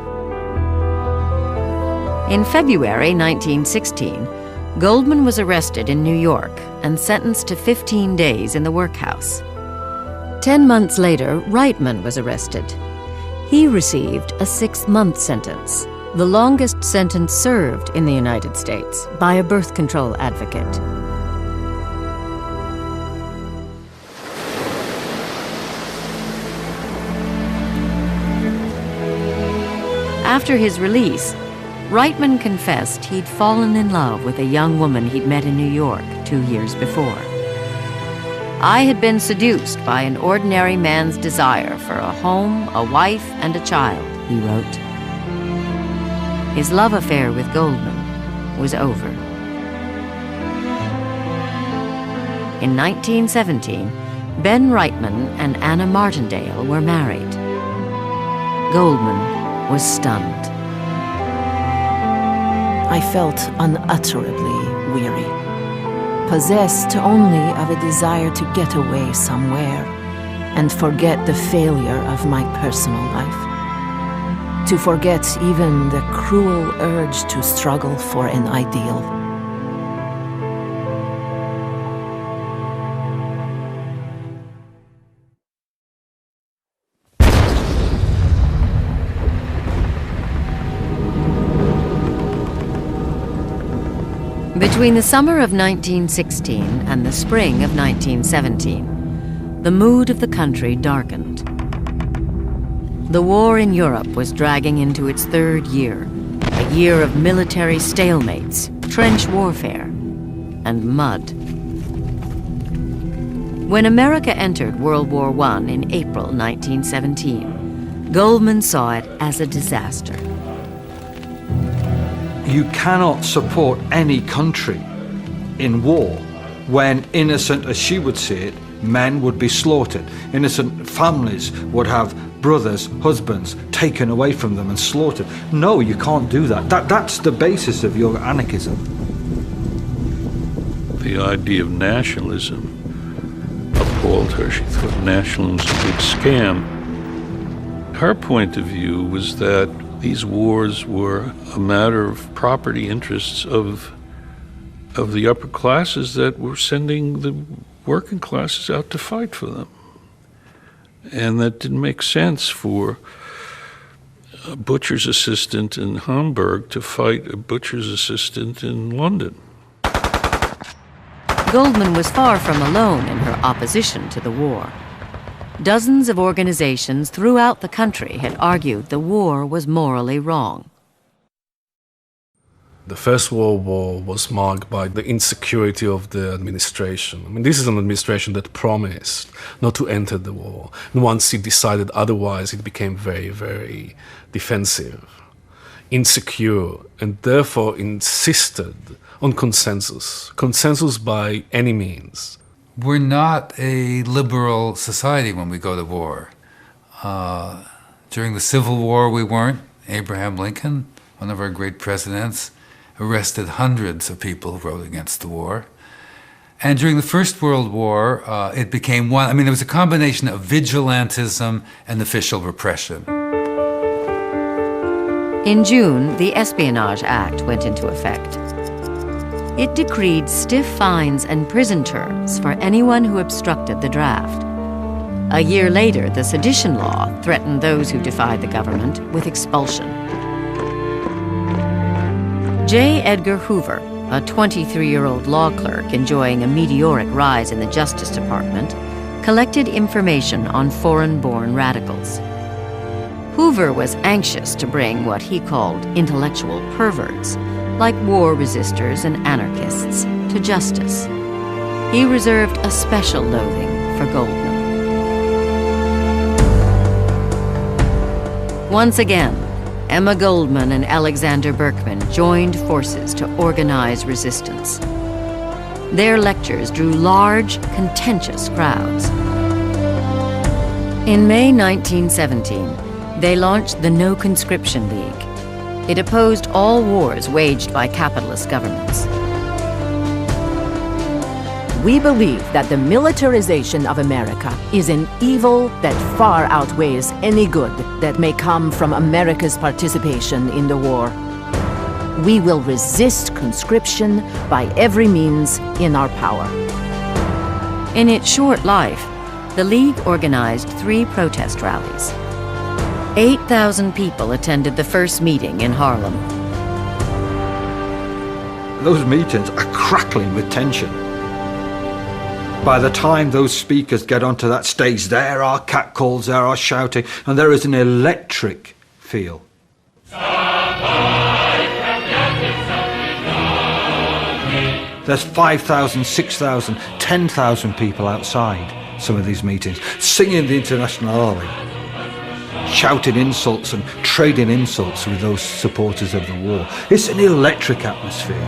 In February 1916, Goldman was arrested in New York and sentenced to 15 days in the workhouse. 10 months later, Reitman was arrested. He received a 6-month sentence, the longest sentence served in the United States by a birth control advocate. After his release, Reitman confessed he'd fallen in love with a young woman he'd met in New York 2 years before. "I had been seduced by an ordinary man's desire for a home, a wife, and a child," he wrote. His love affair with Goldman was over. In 1917, Ben Reitman and Anna Martindale were married. Goldman was stunned. I felt unutterably weary, possessed only of a desire to get away somewhere and forget the failure of my personal life, to forget even the cruel urge to struggle for an ideal. Between the summer of 1916 and the spring of 1917, the mood of the country darkened. The war in Europe was dragging into its 3rd year, a year of military stalemates, trench warfare, and mud. When America entered World War I in April 1917, Goldman saw it as a disaster. You cannot support any country in war when, innocent as she would see it, men would be slaughtered. Innocent families would have brothers, husbands taken away from them and slaughtered. No, you can't do that. That's the basis of your anarchism. The idea of nationalism appalled her. She thought nationalism was a big scam. Her point of view was that these wars were a matter of property interests of the upper classes that were sending the working classes out to fight for them. And that didn't make sense for a butcher's assistant in Hamburg to fight a butcher's assistant in London. Goldman was far from alone in her opposition to the war. Dozens of organizations throughout the country had argued the war was morally wrong. The First World War was marked by the insecurity of the administration. I mean, this is an administration that promised not to enter the war. And once it decided otherwise, it became very, very defensive, insecure, and therefore insisted on consensus by any means. We're not a liberal society when we go to war. During the Civil War, we weren't. Abraham Lincoln, one of our great presidents, arrested hundreds of people who wrote against the war. And during the First World War, it became one. I mean, there was a combination of vigilantism and official repression. In June, the Espionage Act went into effect. It decreed stiff fines and prison terms for anyone who obstructed the draft. A year later, the sedition law threatened those who defied the government with expulsion. J. Edgar Hoover, a 23-year-old law clerk enjoying a meteoric rise in the Justice Department, collected information on foreign-born radicals. Hoover was anxious to bring what he called intellectual perverts, like war resistors and anarchists, to justice. He reserved a special loathing for Goldman. Once again, Emma Goldman and Alexander Berkman joined forces to organize resistance. Their lectures drew large, contentious crowds. In May 1917, They launched the No Conscription League. It opposed all wars waged by capitalist governments. We believe that the militarization of America is an evil that far outweighs any good that may come from America's participation in the war. We will resist conscription by every means in our power. In its short life, the League organized 3 protest rallies. 8,000 people attended the first meeting in Harlem. Those meetings are crackling with tension. By the time those speakers get onto that stage, there are catcalls, there are shouting, and there is an electric feel. There's 5,000, 6,000, 10,000 people outside some of these meetings, singing the International Army, shouting insults and trading insults with those supporters of the war. It's an electric atmosphere.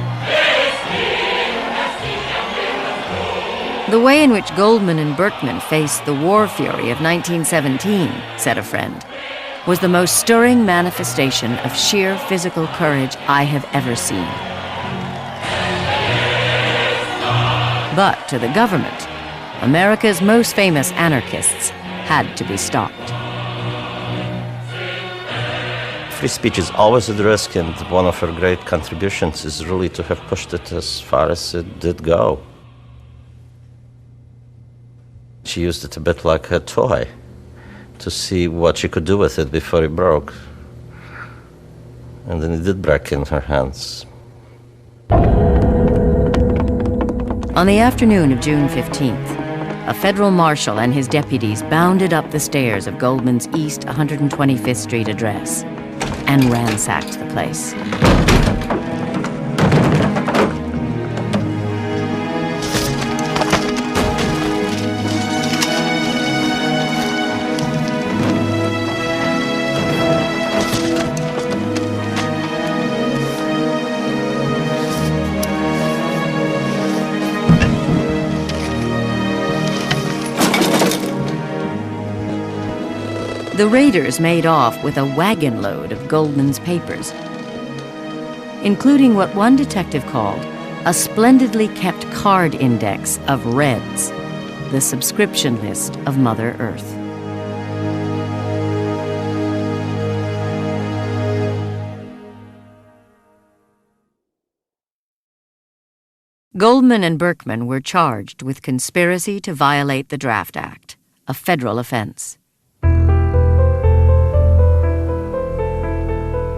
The way in which Goldman and Berkman faced the war fury of 1917, said a friend, was the most stirring manifestation of sheer physical courage I have ever seen. But to the government, America's most famous anarchists had to be stopped. Free speech is always at risk, and one of her great contributions is really to have pushed it as far as it did go. She used it a bit like a toy to see what she could do with it before it broke. And then it did break in her hands. On the afternoon of June 15th, a federal marshal and his deputies bounded up the stairs of Goldman's East 125th Street address and ransacked the place. The raiders made off with a wagon load of Goldman's papers, including what one detective called a splendidly kept card index of Reds, the subscription list of Mother Earth. Goldman and Berkman were charged with conspiracy to violate the Draft Act, a federal offense.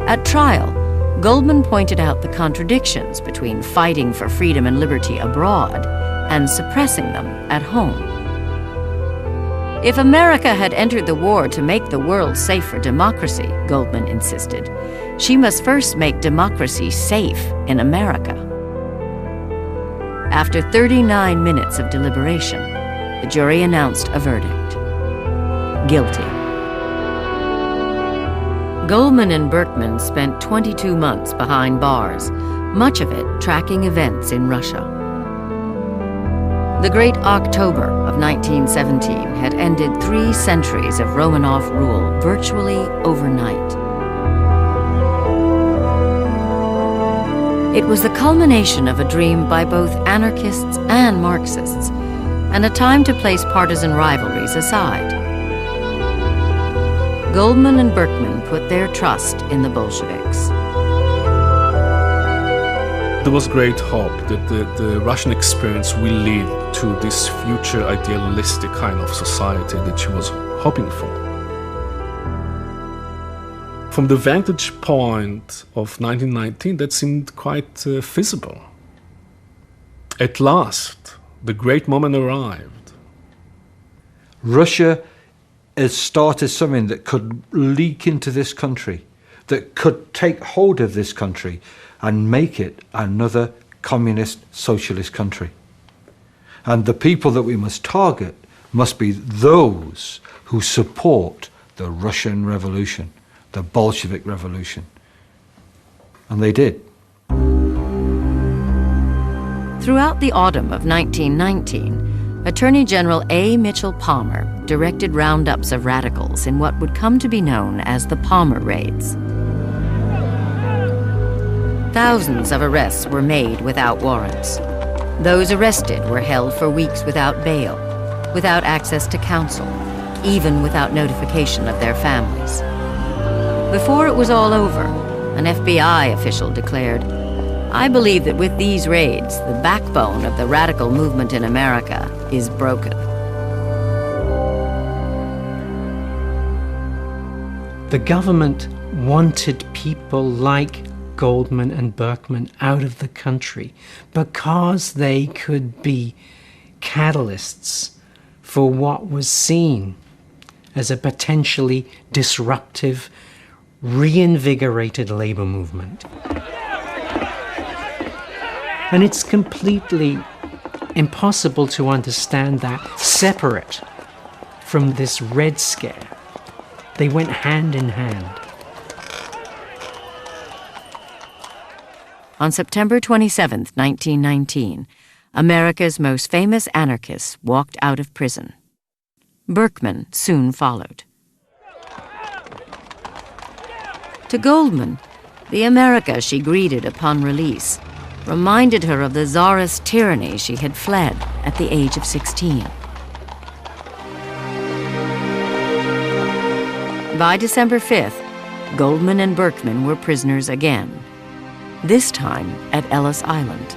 At trial, Goldman pointed out the contradictions between fighting for freedom and liberty abroad and suppressing them at home. If America had entered the war to make the world safe for democracy, Goldman insisted, she must first make democracy safe in America. After 39 minutes of deliberation, the jury announced a verdict: guilty. Goldman and Berkman spent 22 months behind bars, much of it tracking events in Russia. The Great October of 1917 had ended 3 centuries of Romanov rule virtually overnight. It was the culmination of a dream by both anarchists and Marxists, and a time to place partisan rivalries aside. Goldman and Berkman put their trust in the Bolsheviks. There was great hope that the Russian experience will lead to this future idealistic kind of society that she was hoping for. From the vantage point of 1919, that seemed quite feasible. At last, the great moment arrived. Russia has started something that could leak into this country, that could take hold of this country and make it another communist, socialist country. And the people that we must target must be those who support the Russian Revolution, the Bolshevik Revolution. And they did. Throughout the autumn of 1919, Attorney General A. Mitchell Palmer directed roundups of radicals in what would come to be known as the Palmer Raids. Thousands of arrests were made without warrants. Those arrested were held for weeks without bail, without access to counsel, even without notification of their families. Before it was all over, an FBI official declared, "I believe that with these raids, the backbone of the radical movement in America is broken." The government wanted people like Goldman and Berkman out of the country because they could be catalysts for what was seen as a potentially disruptive, reinvigorated labor movement. And it's completely impossible to understand that separate from this Red Scare. They went hand in hand. On September 27, 1919, America's most famous anarchists walked out of prison. Berkman soon followed. To Goldman, the America she greeted upon release reminded her of the czarist tyranny she had fled at the age of 16. By December 5th, Goldman and Berkman were prisoners again, this time at Ellis Island.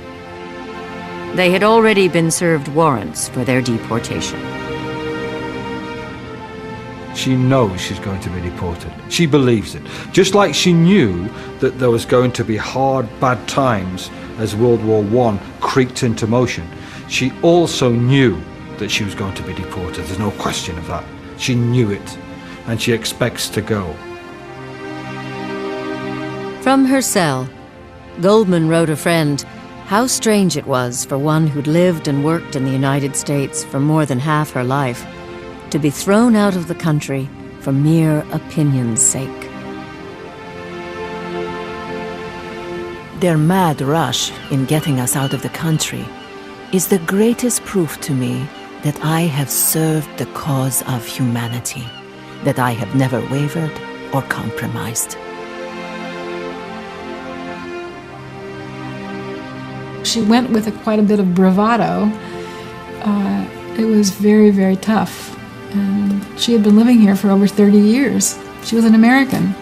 They had already been served warrants for their deportation. She knows she's going to be deported. She believes it. Just like she knew that there was going to be hard, bad times as World War I creaked into motion, she also knew that she was going to be deported. There's no question of that. She knew it, and she expects to go. From her cell, Goldman wrote a friend how strange it was for one who'd lived and worked in the United States for more than half her life to be thrown out of the country for mere opinion's sake. Their mad rush in getting us out of the country is the greatest proof to me that I have served the cause of humanity, that I have never wavered or compromised. She went with quite a bit of bravado. It was very, very tough. And she had been living here for over 30 years. She was an American.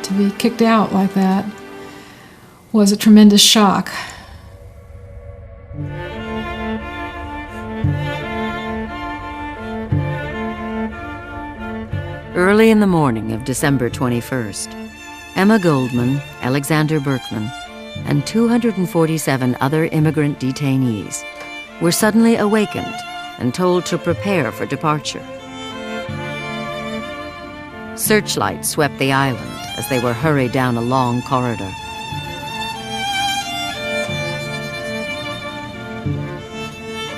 To be kicked out like that was a tremendous shock. Early in the morning of December 21st, Emma Goldman, Alexander Berkman, and 247 other immigrant detainees were suddenly awakened and told to prepare for departure. Searchlights swept the island as they were hurried down a long corridor.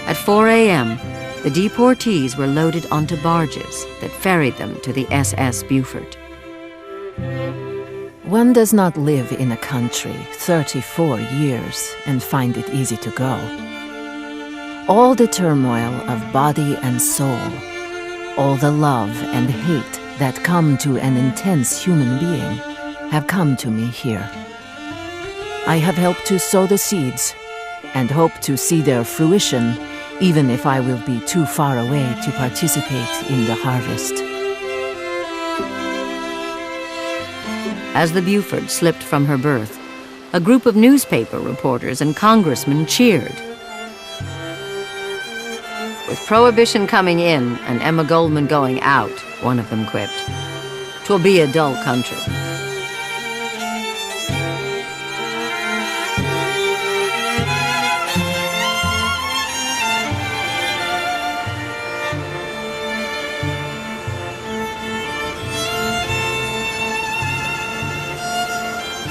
At 4 a.m., the deportees were loaded onto barges that ferried them to the SS Beaufort. One does not live in a country 34 years and find it easy to go. All the turmoil of body and soul, all the love and hate that come to an intense human being have come to me here. I have helped to sow the seeds and hope to see their fruition, even if I will be too far away to participate in the harvest. As the Beaufort slipped from her berth, a group of newspaper reporters and congressmen cheered. "With Prohibition coming in and Emma Goldman going out," one of them quipped, "'twill be a dull country."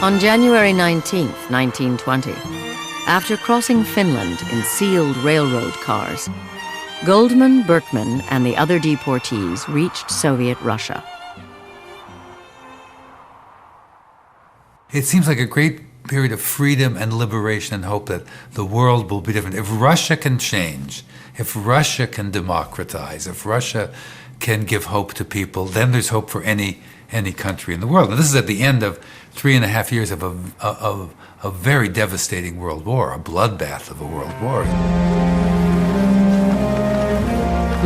On January 19, 1920, after crossing Finland in sealed railroad cars, Goldman, Berkman, and the other deportees reached Soviet Russia. It seems like a great period of freedom and liberation and hope that the world will be different. If Russia can change, if Russia can democratize, if Russia can give hope to people, then there's hope for any country in the world. And this is at the end of 3.5 years of a very devastating world war, a bloodbath of a world war.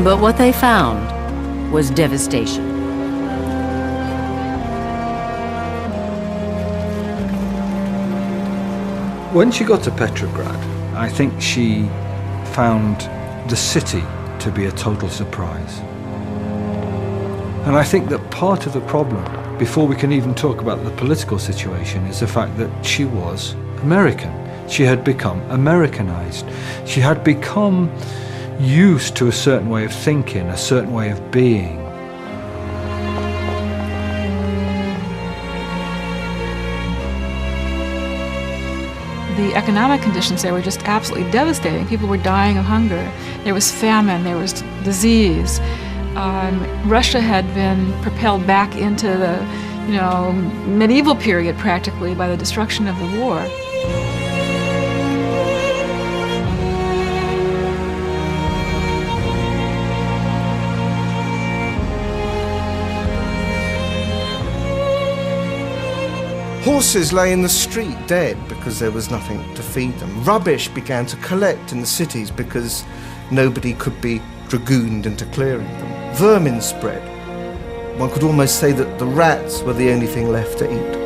But what they found was devastation. When she got to Petrograd, I think she found the city to be a total surprise. And I think that part of the problem, before we can even talk about the political situation, is the fact that she was American. She had become Americanized. She had become used to a certain way of thinking, a certain way of being. The economic conditions there were just absolutely devastating. People were dying of hunger. There was famine, there was disease. Russia had been propelled back into the, medieval period practically by the destruction of the war. Horses lay in the street dead because there was nothing to feed them. Rubbish began to collect in the cities because nobody could be dragooned into clearing them. Vermin spread. One could almost say that the rats were the only thing left to eat.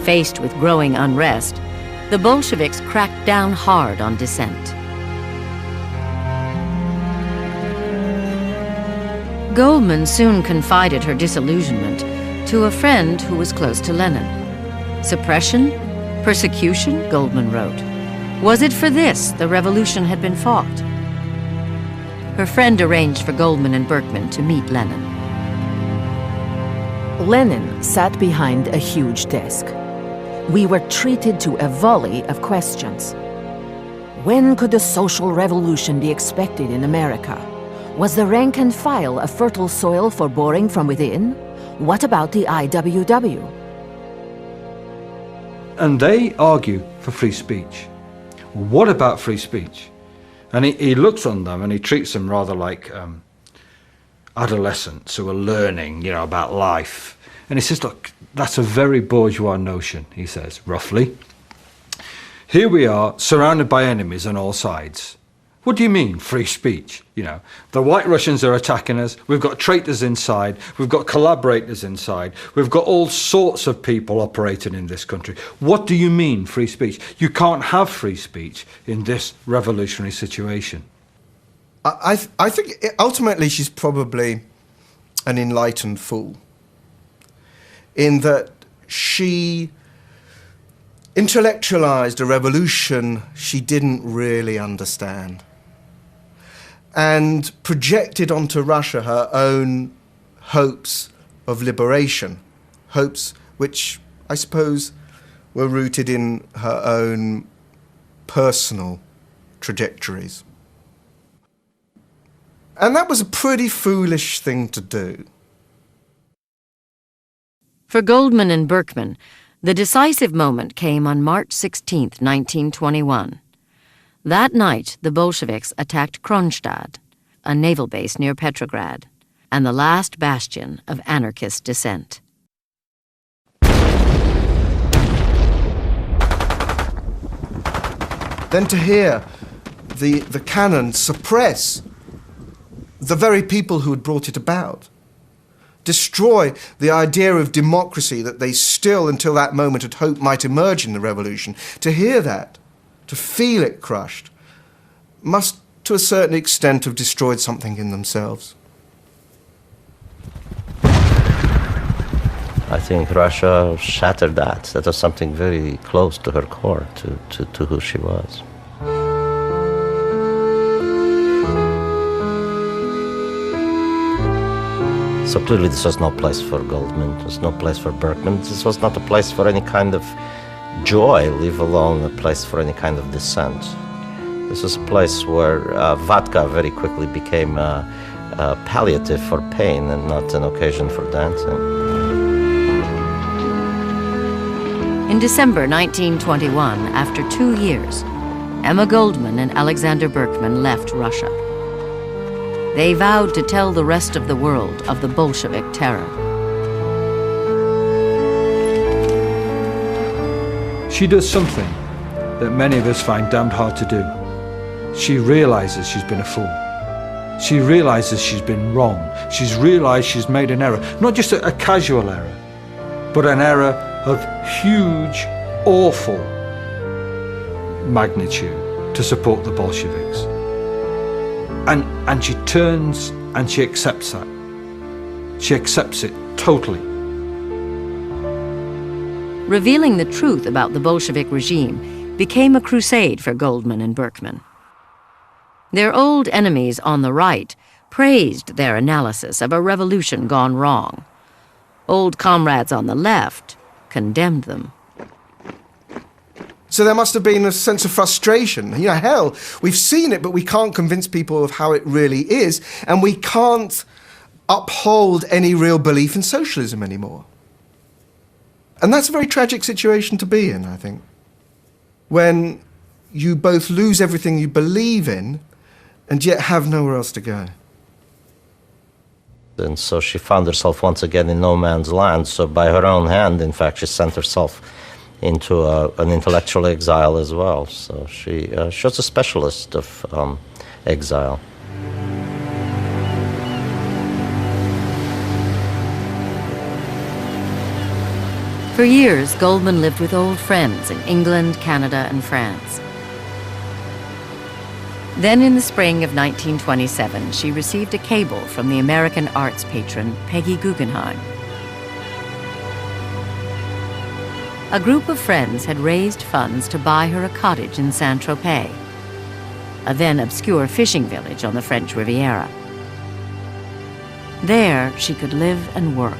Faced with growing unrest, the Bolsheviks cracked down hard on dissent. Goldman soon confided her disillusionment to a friend who was close to Lenin. Suppression? Persecution? Goldman wrote. Was it for this the revolution had been fought? Her friend arranged for Goldman and Berkman to meet Lenin. Lenin sat behind a huge desk. We were treated to a volley of questions. When could the social revolution be expected in America? Was the rank and file a fertile soil for boring from within? What about the IWW? And they argue for free speech. What about free speech? And he looks on them and he treats them rather like adolescents who are learning, about life. And he says, look, that's a very bourgeois notion, he says, roughly. Here we are, surrounded by enemies on all sides. What do you mean, free speech? The White Russians are attacking us, we've got traitors inside, we've got collaborators inside, we've got all sorts of people operating in this country. What do you mean, free speech? You can't have free speech in this revolutionary situation. I think ultimately she's probably an enlightened fool, in that she intellectualized a revolution she didn't really understand, and projected onto Russia her own hopes of liberation, hopes which I suppose were rooted in her own personal trajectories. And that was a pretty foolish thing to do. For Goldman and Berkman, the decisive moment came on March 16, 1921. That night, the Bolsheviks attacked Kronstadt, a naval base near Petrograd, and the last bastion of anarchist dissent. Then to hear the cannon suppress the very people who had brought it about, destroy the idea of democracy that they still, until that moment, had hoped might emerge in the revolution, to hear that, to feel it crushed, must, to a certain extent, have destroyed something in themselves. I think Russia shattered that. That was something very close to her core, to who she was. So clearly this was no place for Goldman, this was no place for Berkman, this was not a place for any kind of joy, leave alone a place for any kind of dissent. This was a place where vodka very quickly became palliative for pain and not an occasion for dancing. In December 1921, after 2 years, Emma Goldman and Alexander Berkman left Russia. They vowed to tell the rest of the world of the Bolshevik terror. She does something that many of us find damned hard to do. She realizes she's been a fool. She realizes she's been wrong. She's realized she's made an error. Not just a casual error, but an error of huge, awful magnitude to support the Bolsheviks. And she turns and she accepts that. She accepts it totally. Revealing the truth about the Bolshevik regime became a crusade for Goldman and Berkman. Their old enemies on the right praised their analysis of a revolution gone wrong. Old comrades on the left condemned them. So there must have been a sense of frustration. You know, hell, we've seen it, but we can't convince people of how it really is, and we can't uphold any real belief in socialism anymore. And that's a very tragic situation to be in, I think, when you both lose everything you believe in and yet have nowhere else to go. And so she found herself once again in no man's land. So by her own hand, in fact, she sent herself into an intellectual exile as well. So she was a specialist of exile. For years, Goldman lived with old friends in England, Canada, and France. Then in the spring of 1927, she received a cable from the American arts patron Peggy Guggenheim. A group of friends had raised funds to buy her a cottage in Saint-Tropez, a then obscure fishing village on the French Riviera. There, she could live and work.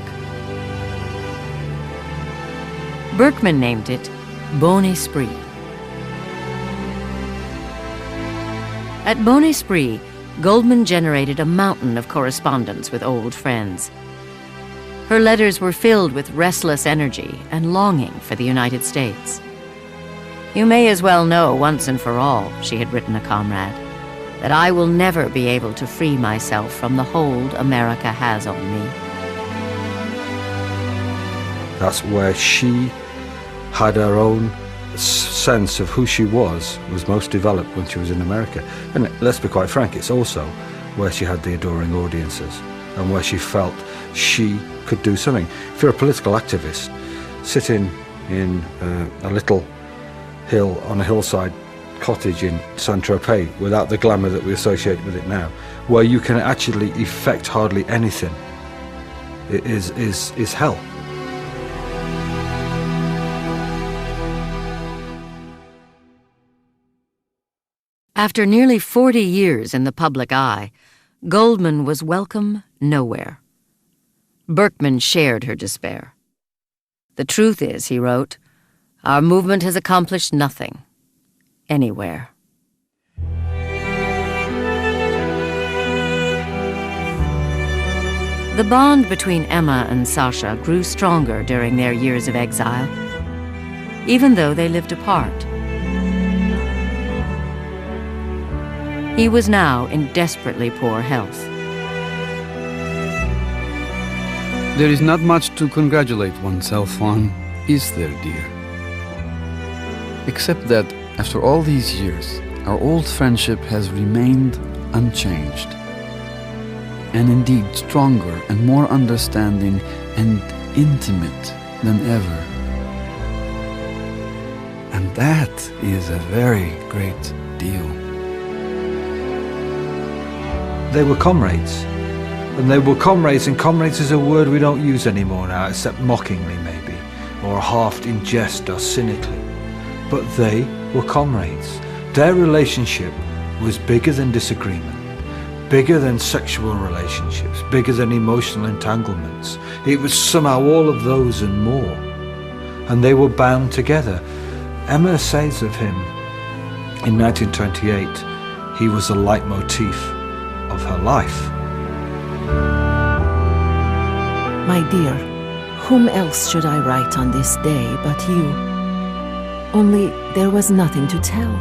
Berkman named it Bon Esprit. At Bon Esprit, Goldman generated a mountain of correspondence with old friends. Her letters were filled with restless energy and longing for the United States. "You may as well know once and for all," she had written a comrade, "that I will never be able to free myself from the hold America has on me." That's where she had her own sense of who she was most developed when she was in America. And let's be quite frank, it's also where she had the adoring audiences and where she felt she could do something. If you're a political activist, sitting in a little hill on a hillside cottage in Saint-Tropez without the glamour that we associate with it now, where you can actually effect hardly anything, it is hell. After nearly 40 years in the public eye, Goldman was welcome nowhere. Berkman shared her despair. "The truth is," he wrote, "our movement has accomplished nothing, anywhere." The bond between Emma and Sasha grew stronger during their years of exile, even though they lived apart. He was now in desperately poor health. There is not much to congratulate oneself on, is there, dear? Except that, after all these years, our old friendship has remained unchanged. And indeed stronger and more understanding and intimate than ever. And that is a very great deal. They were comrades. And they were comrades, and comrades is a word we don't use anymore now, except mockingly maybe, or half in jest or cynically. But they were comrades. Their relationship was bigger than disagreement, bigger than sexual relationships, bigger than emotional entanglements. It was somehow all of those and more. And they were bound together. Emma says of him in 1928, he was a leitmotif of her life. My dear, whom else should I write on this day but you? Only there was nothing to tell.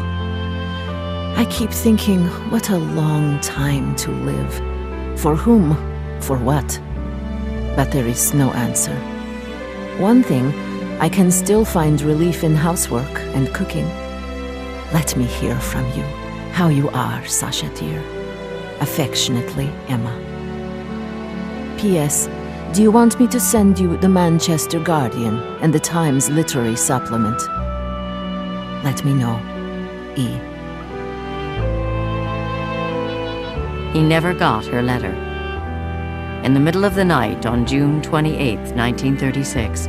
I keep thinking, what a long time to live. For whom? For what? But there is no answer. One thing, I can still find relief in housework and cooking. Let me hear from you how you are, Sasha dear. Affectionately, Emma. P.S. Do you want me to send you the Manchester Guardian and the Times Literary Supplement? Let me know. E. He never got her letter. In the middle of the night on June 28, 1936,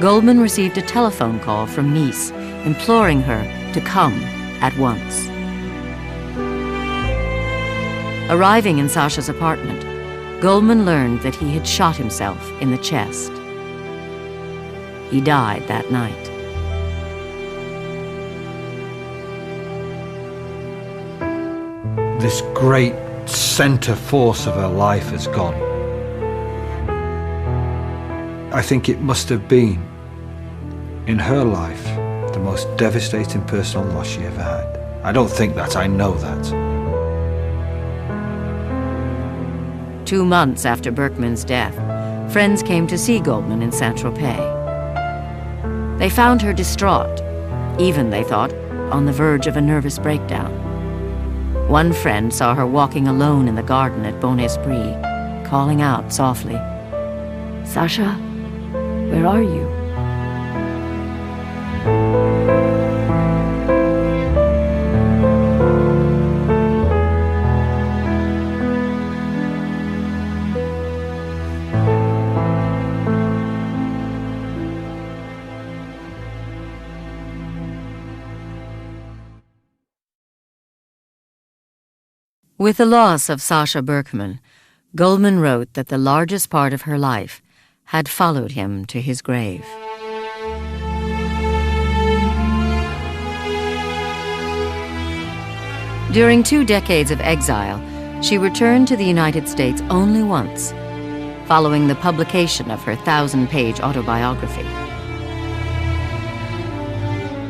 Goldman received a telephone call from Nice, imploring her to come at once. Arriving in Sasha's apartment, Goldman learned that he had shot himself in the chest. He died that night. This great center force of her life has gone. I think it must have been, in her life, the most devastating personal loss she ever had. I don't think that, I know that. 2 months after Berkman's death, friends came to see Goldman in Saint-Tropez. They found her distraught, even, they thought, on the verge of a nervous breakdown. One friend saw her walking alone in the garden at Bon Esprit, calling out softly, "Sasha, where are you?" With the loss of Sasha Berkman, Goldman wrote that the largest part of her life had followed him to his grave. During 2 decades of exile, she returned to the United States only once, following the publication of her 1,000-page autobiography.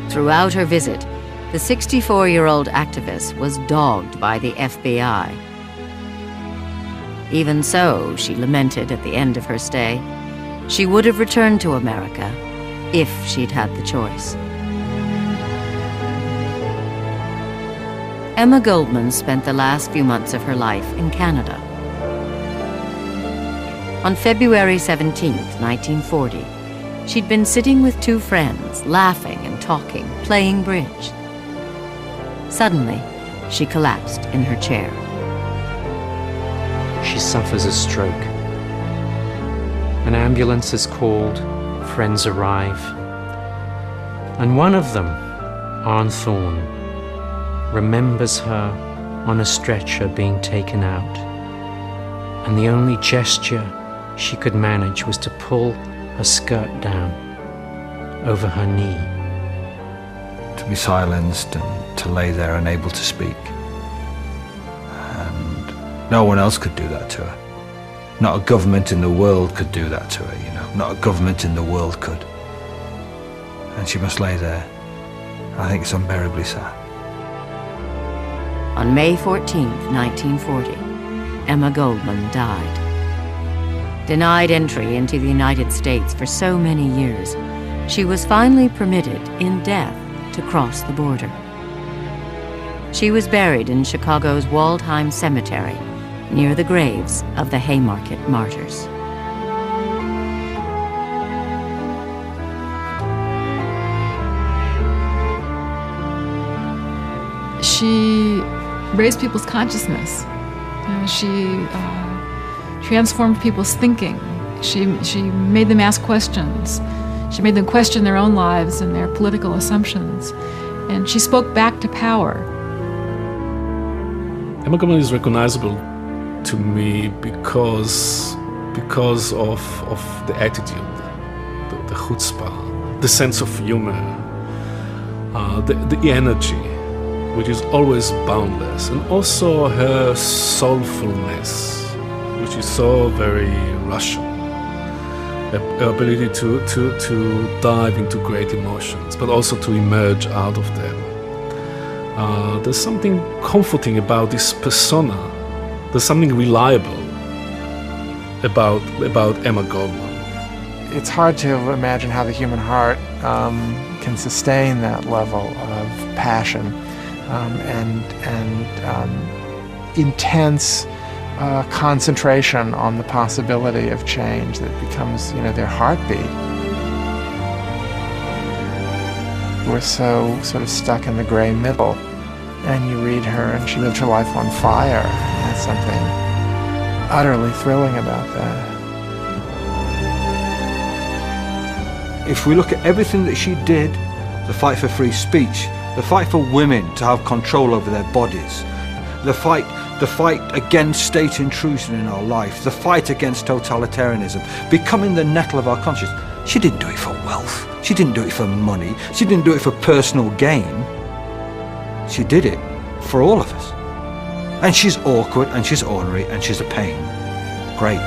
Throughout her visit, the 64-year-old activist was dogged by the FBI. Even so, she lamented at the end of her stay, she would have returned to America if she'd had the choice. Emma Goldman spent the last few months of her life in Canada. On February 17, 1940, she'd been sitting with 2 friends, laughing and talking, playing bridge. Suddenly, she collapsed in her chair. She suffers a stroke. An ambulance is called, friends arrive, and one of them, Arne Thorne, remembers her on a stretcher being taken out, and the only gesture she could manage was to pull her skirt down over her knee. To be silenced and to lay there unable to speak. And no one else could do that to her. Not a government in the world could do that to her, you know. Not a government in the world could. And she must lay there. I think it's unbearably sad. On May 14, 1940, Emma Goldman died. Denied entry into the United States for so many years, she was finally permitted, in death, to cross the border. She was buried in Chicago's Waldheim Cemetery, near the graves of the Haymarket martyrs. She raised people's consciousness. She transformed people's thinking. She made them ask questions. She made them question their own lives and their political assumptions. And she spoke back to power. Emma Goldman is recognizable to me because of the attitude, the chutzpah, the sense of humor, the energy, which is always boundless, and also her soulfulness, which is so very Russian. her ability to dive into great emotions, but also to emerge out of them. There's something comforting about this persona. There's something reliable about Emma Goldman. It's hard to imagine how the human heart can sustain that level of passion and intense concentration on the possibility of change that becomes, their heartbeat. We're so sort of stuck in the gray middle, and you read her and she lived her life on fire. There's something utterly thrilling about that. If we look at everything that she did, the fight for free speech, the fight for women to have control over their bodies, the fight against state intrusion in our life, the fight against totalitarianism, becoming the nettle of our conscience. She didn't do it for wealth. She didn't do it for money. She didn't do it for personal gain. She did it for all of us. And she's awkward, and she's ornery, and she's a pain. Great.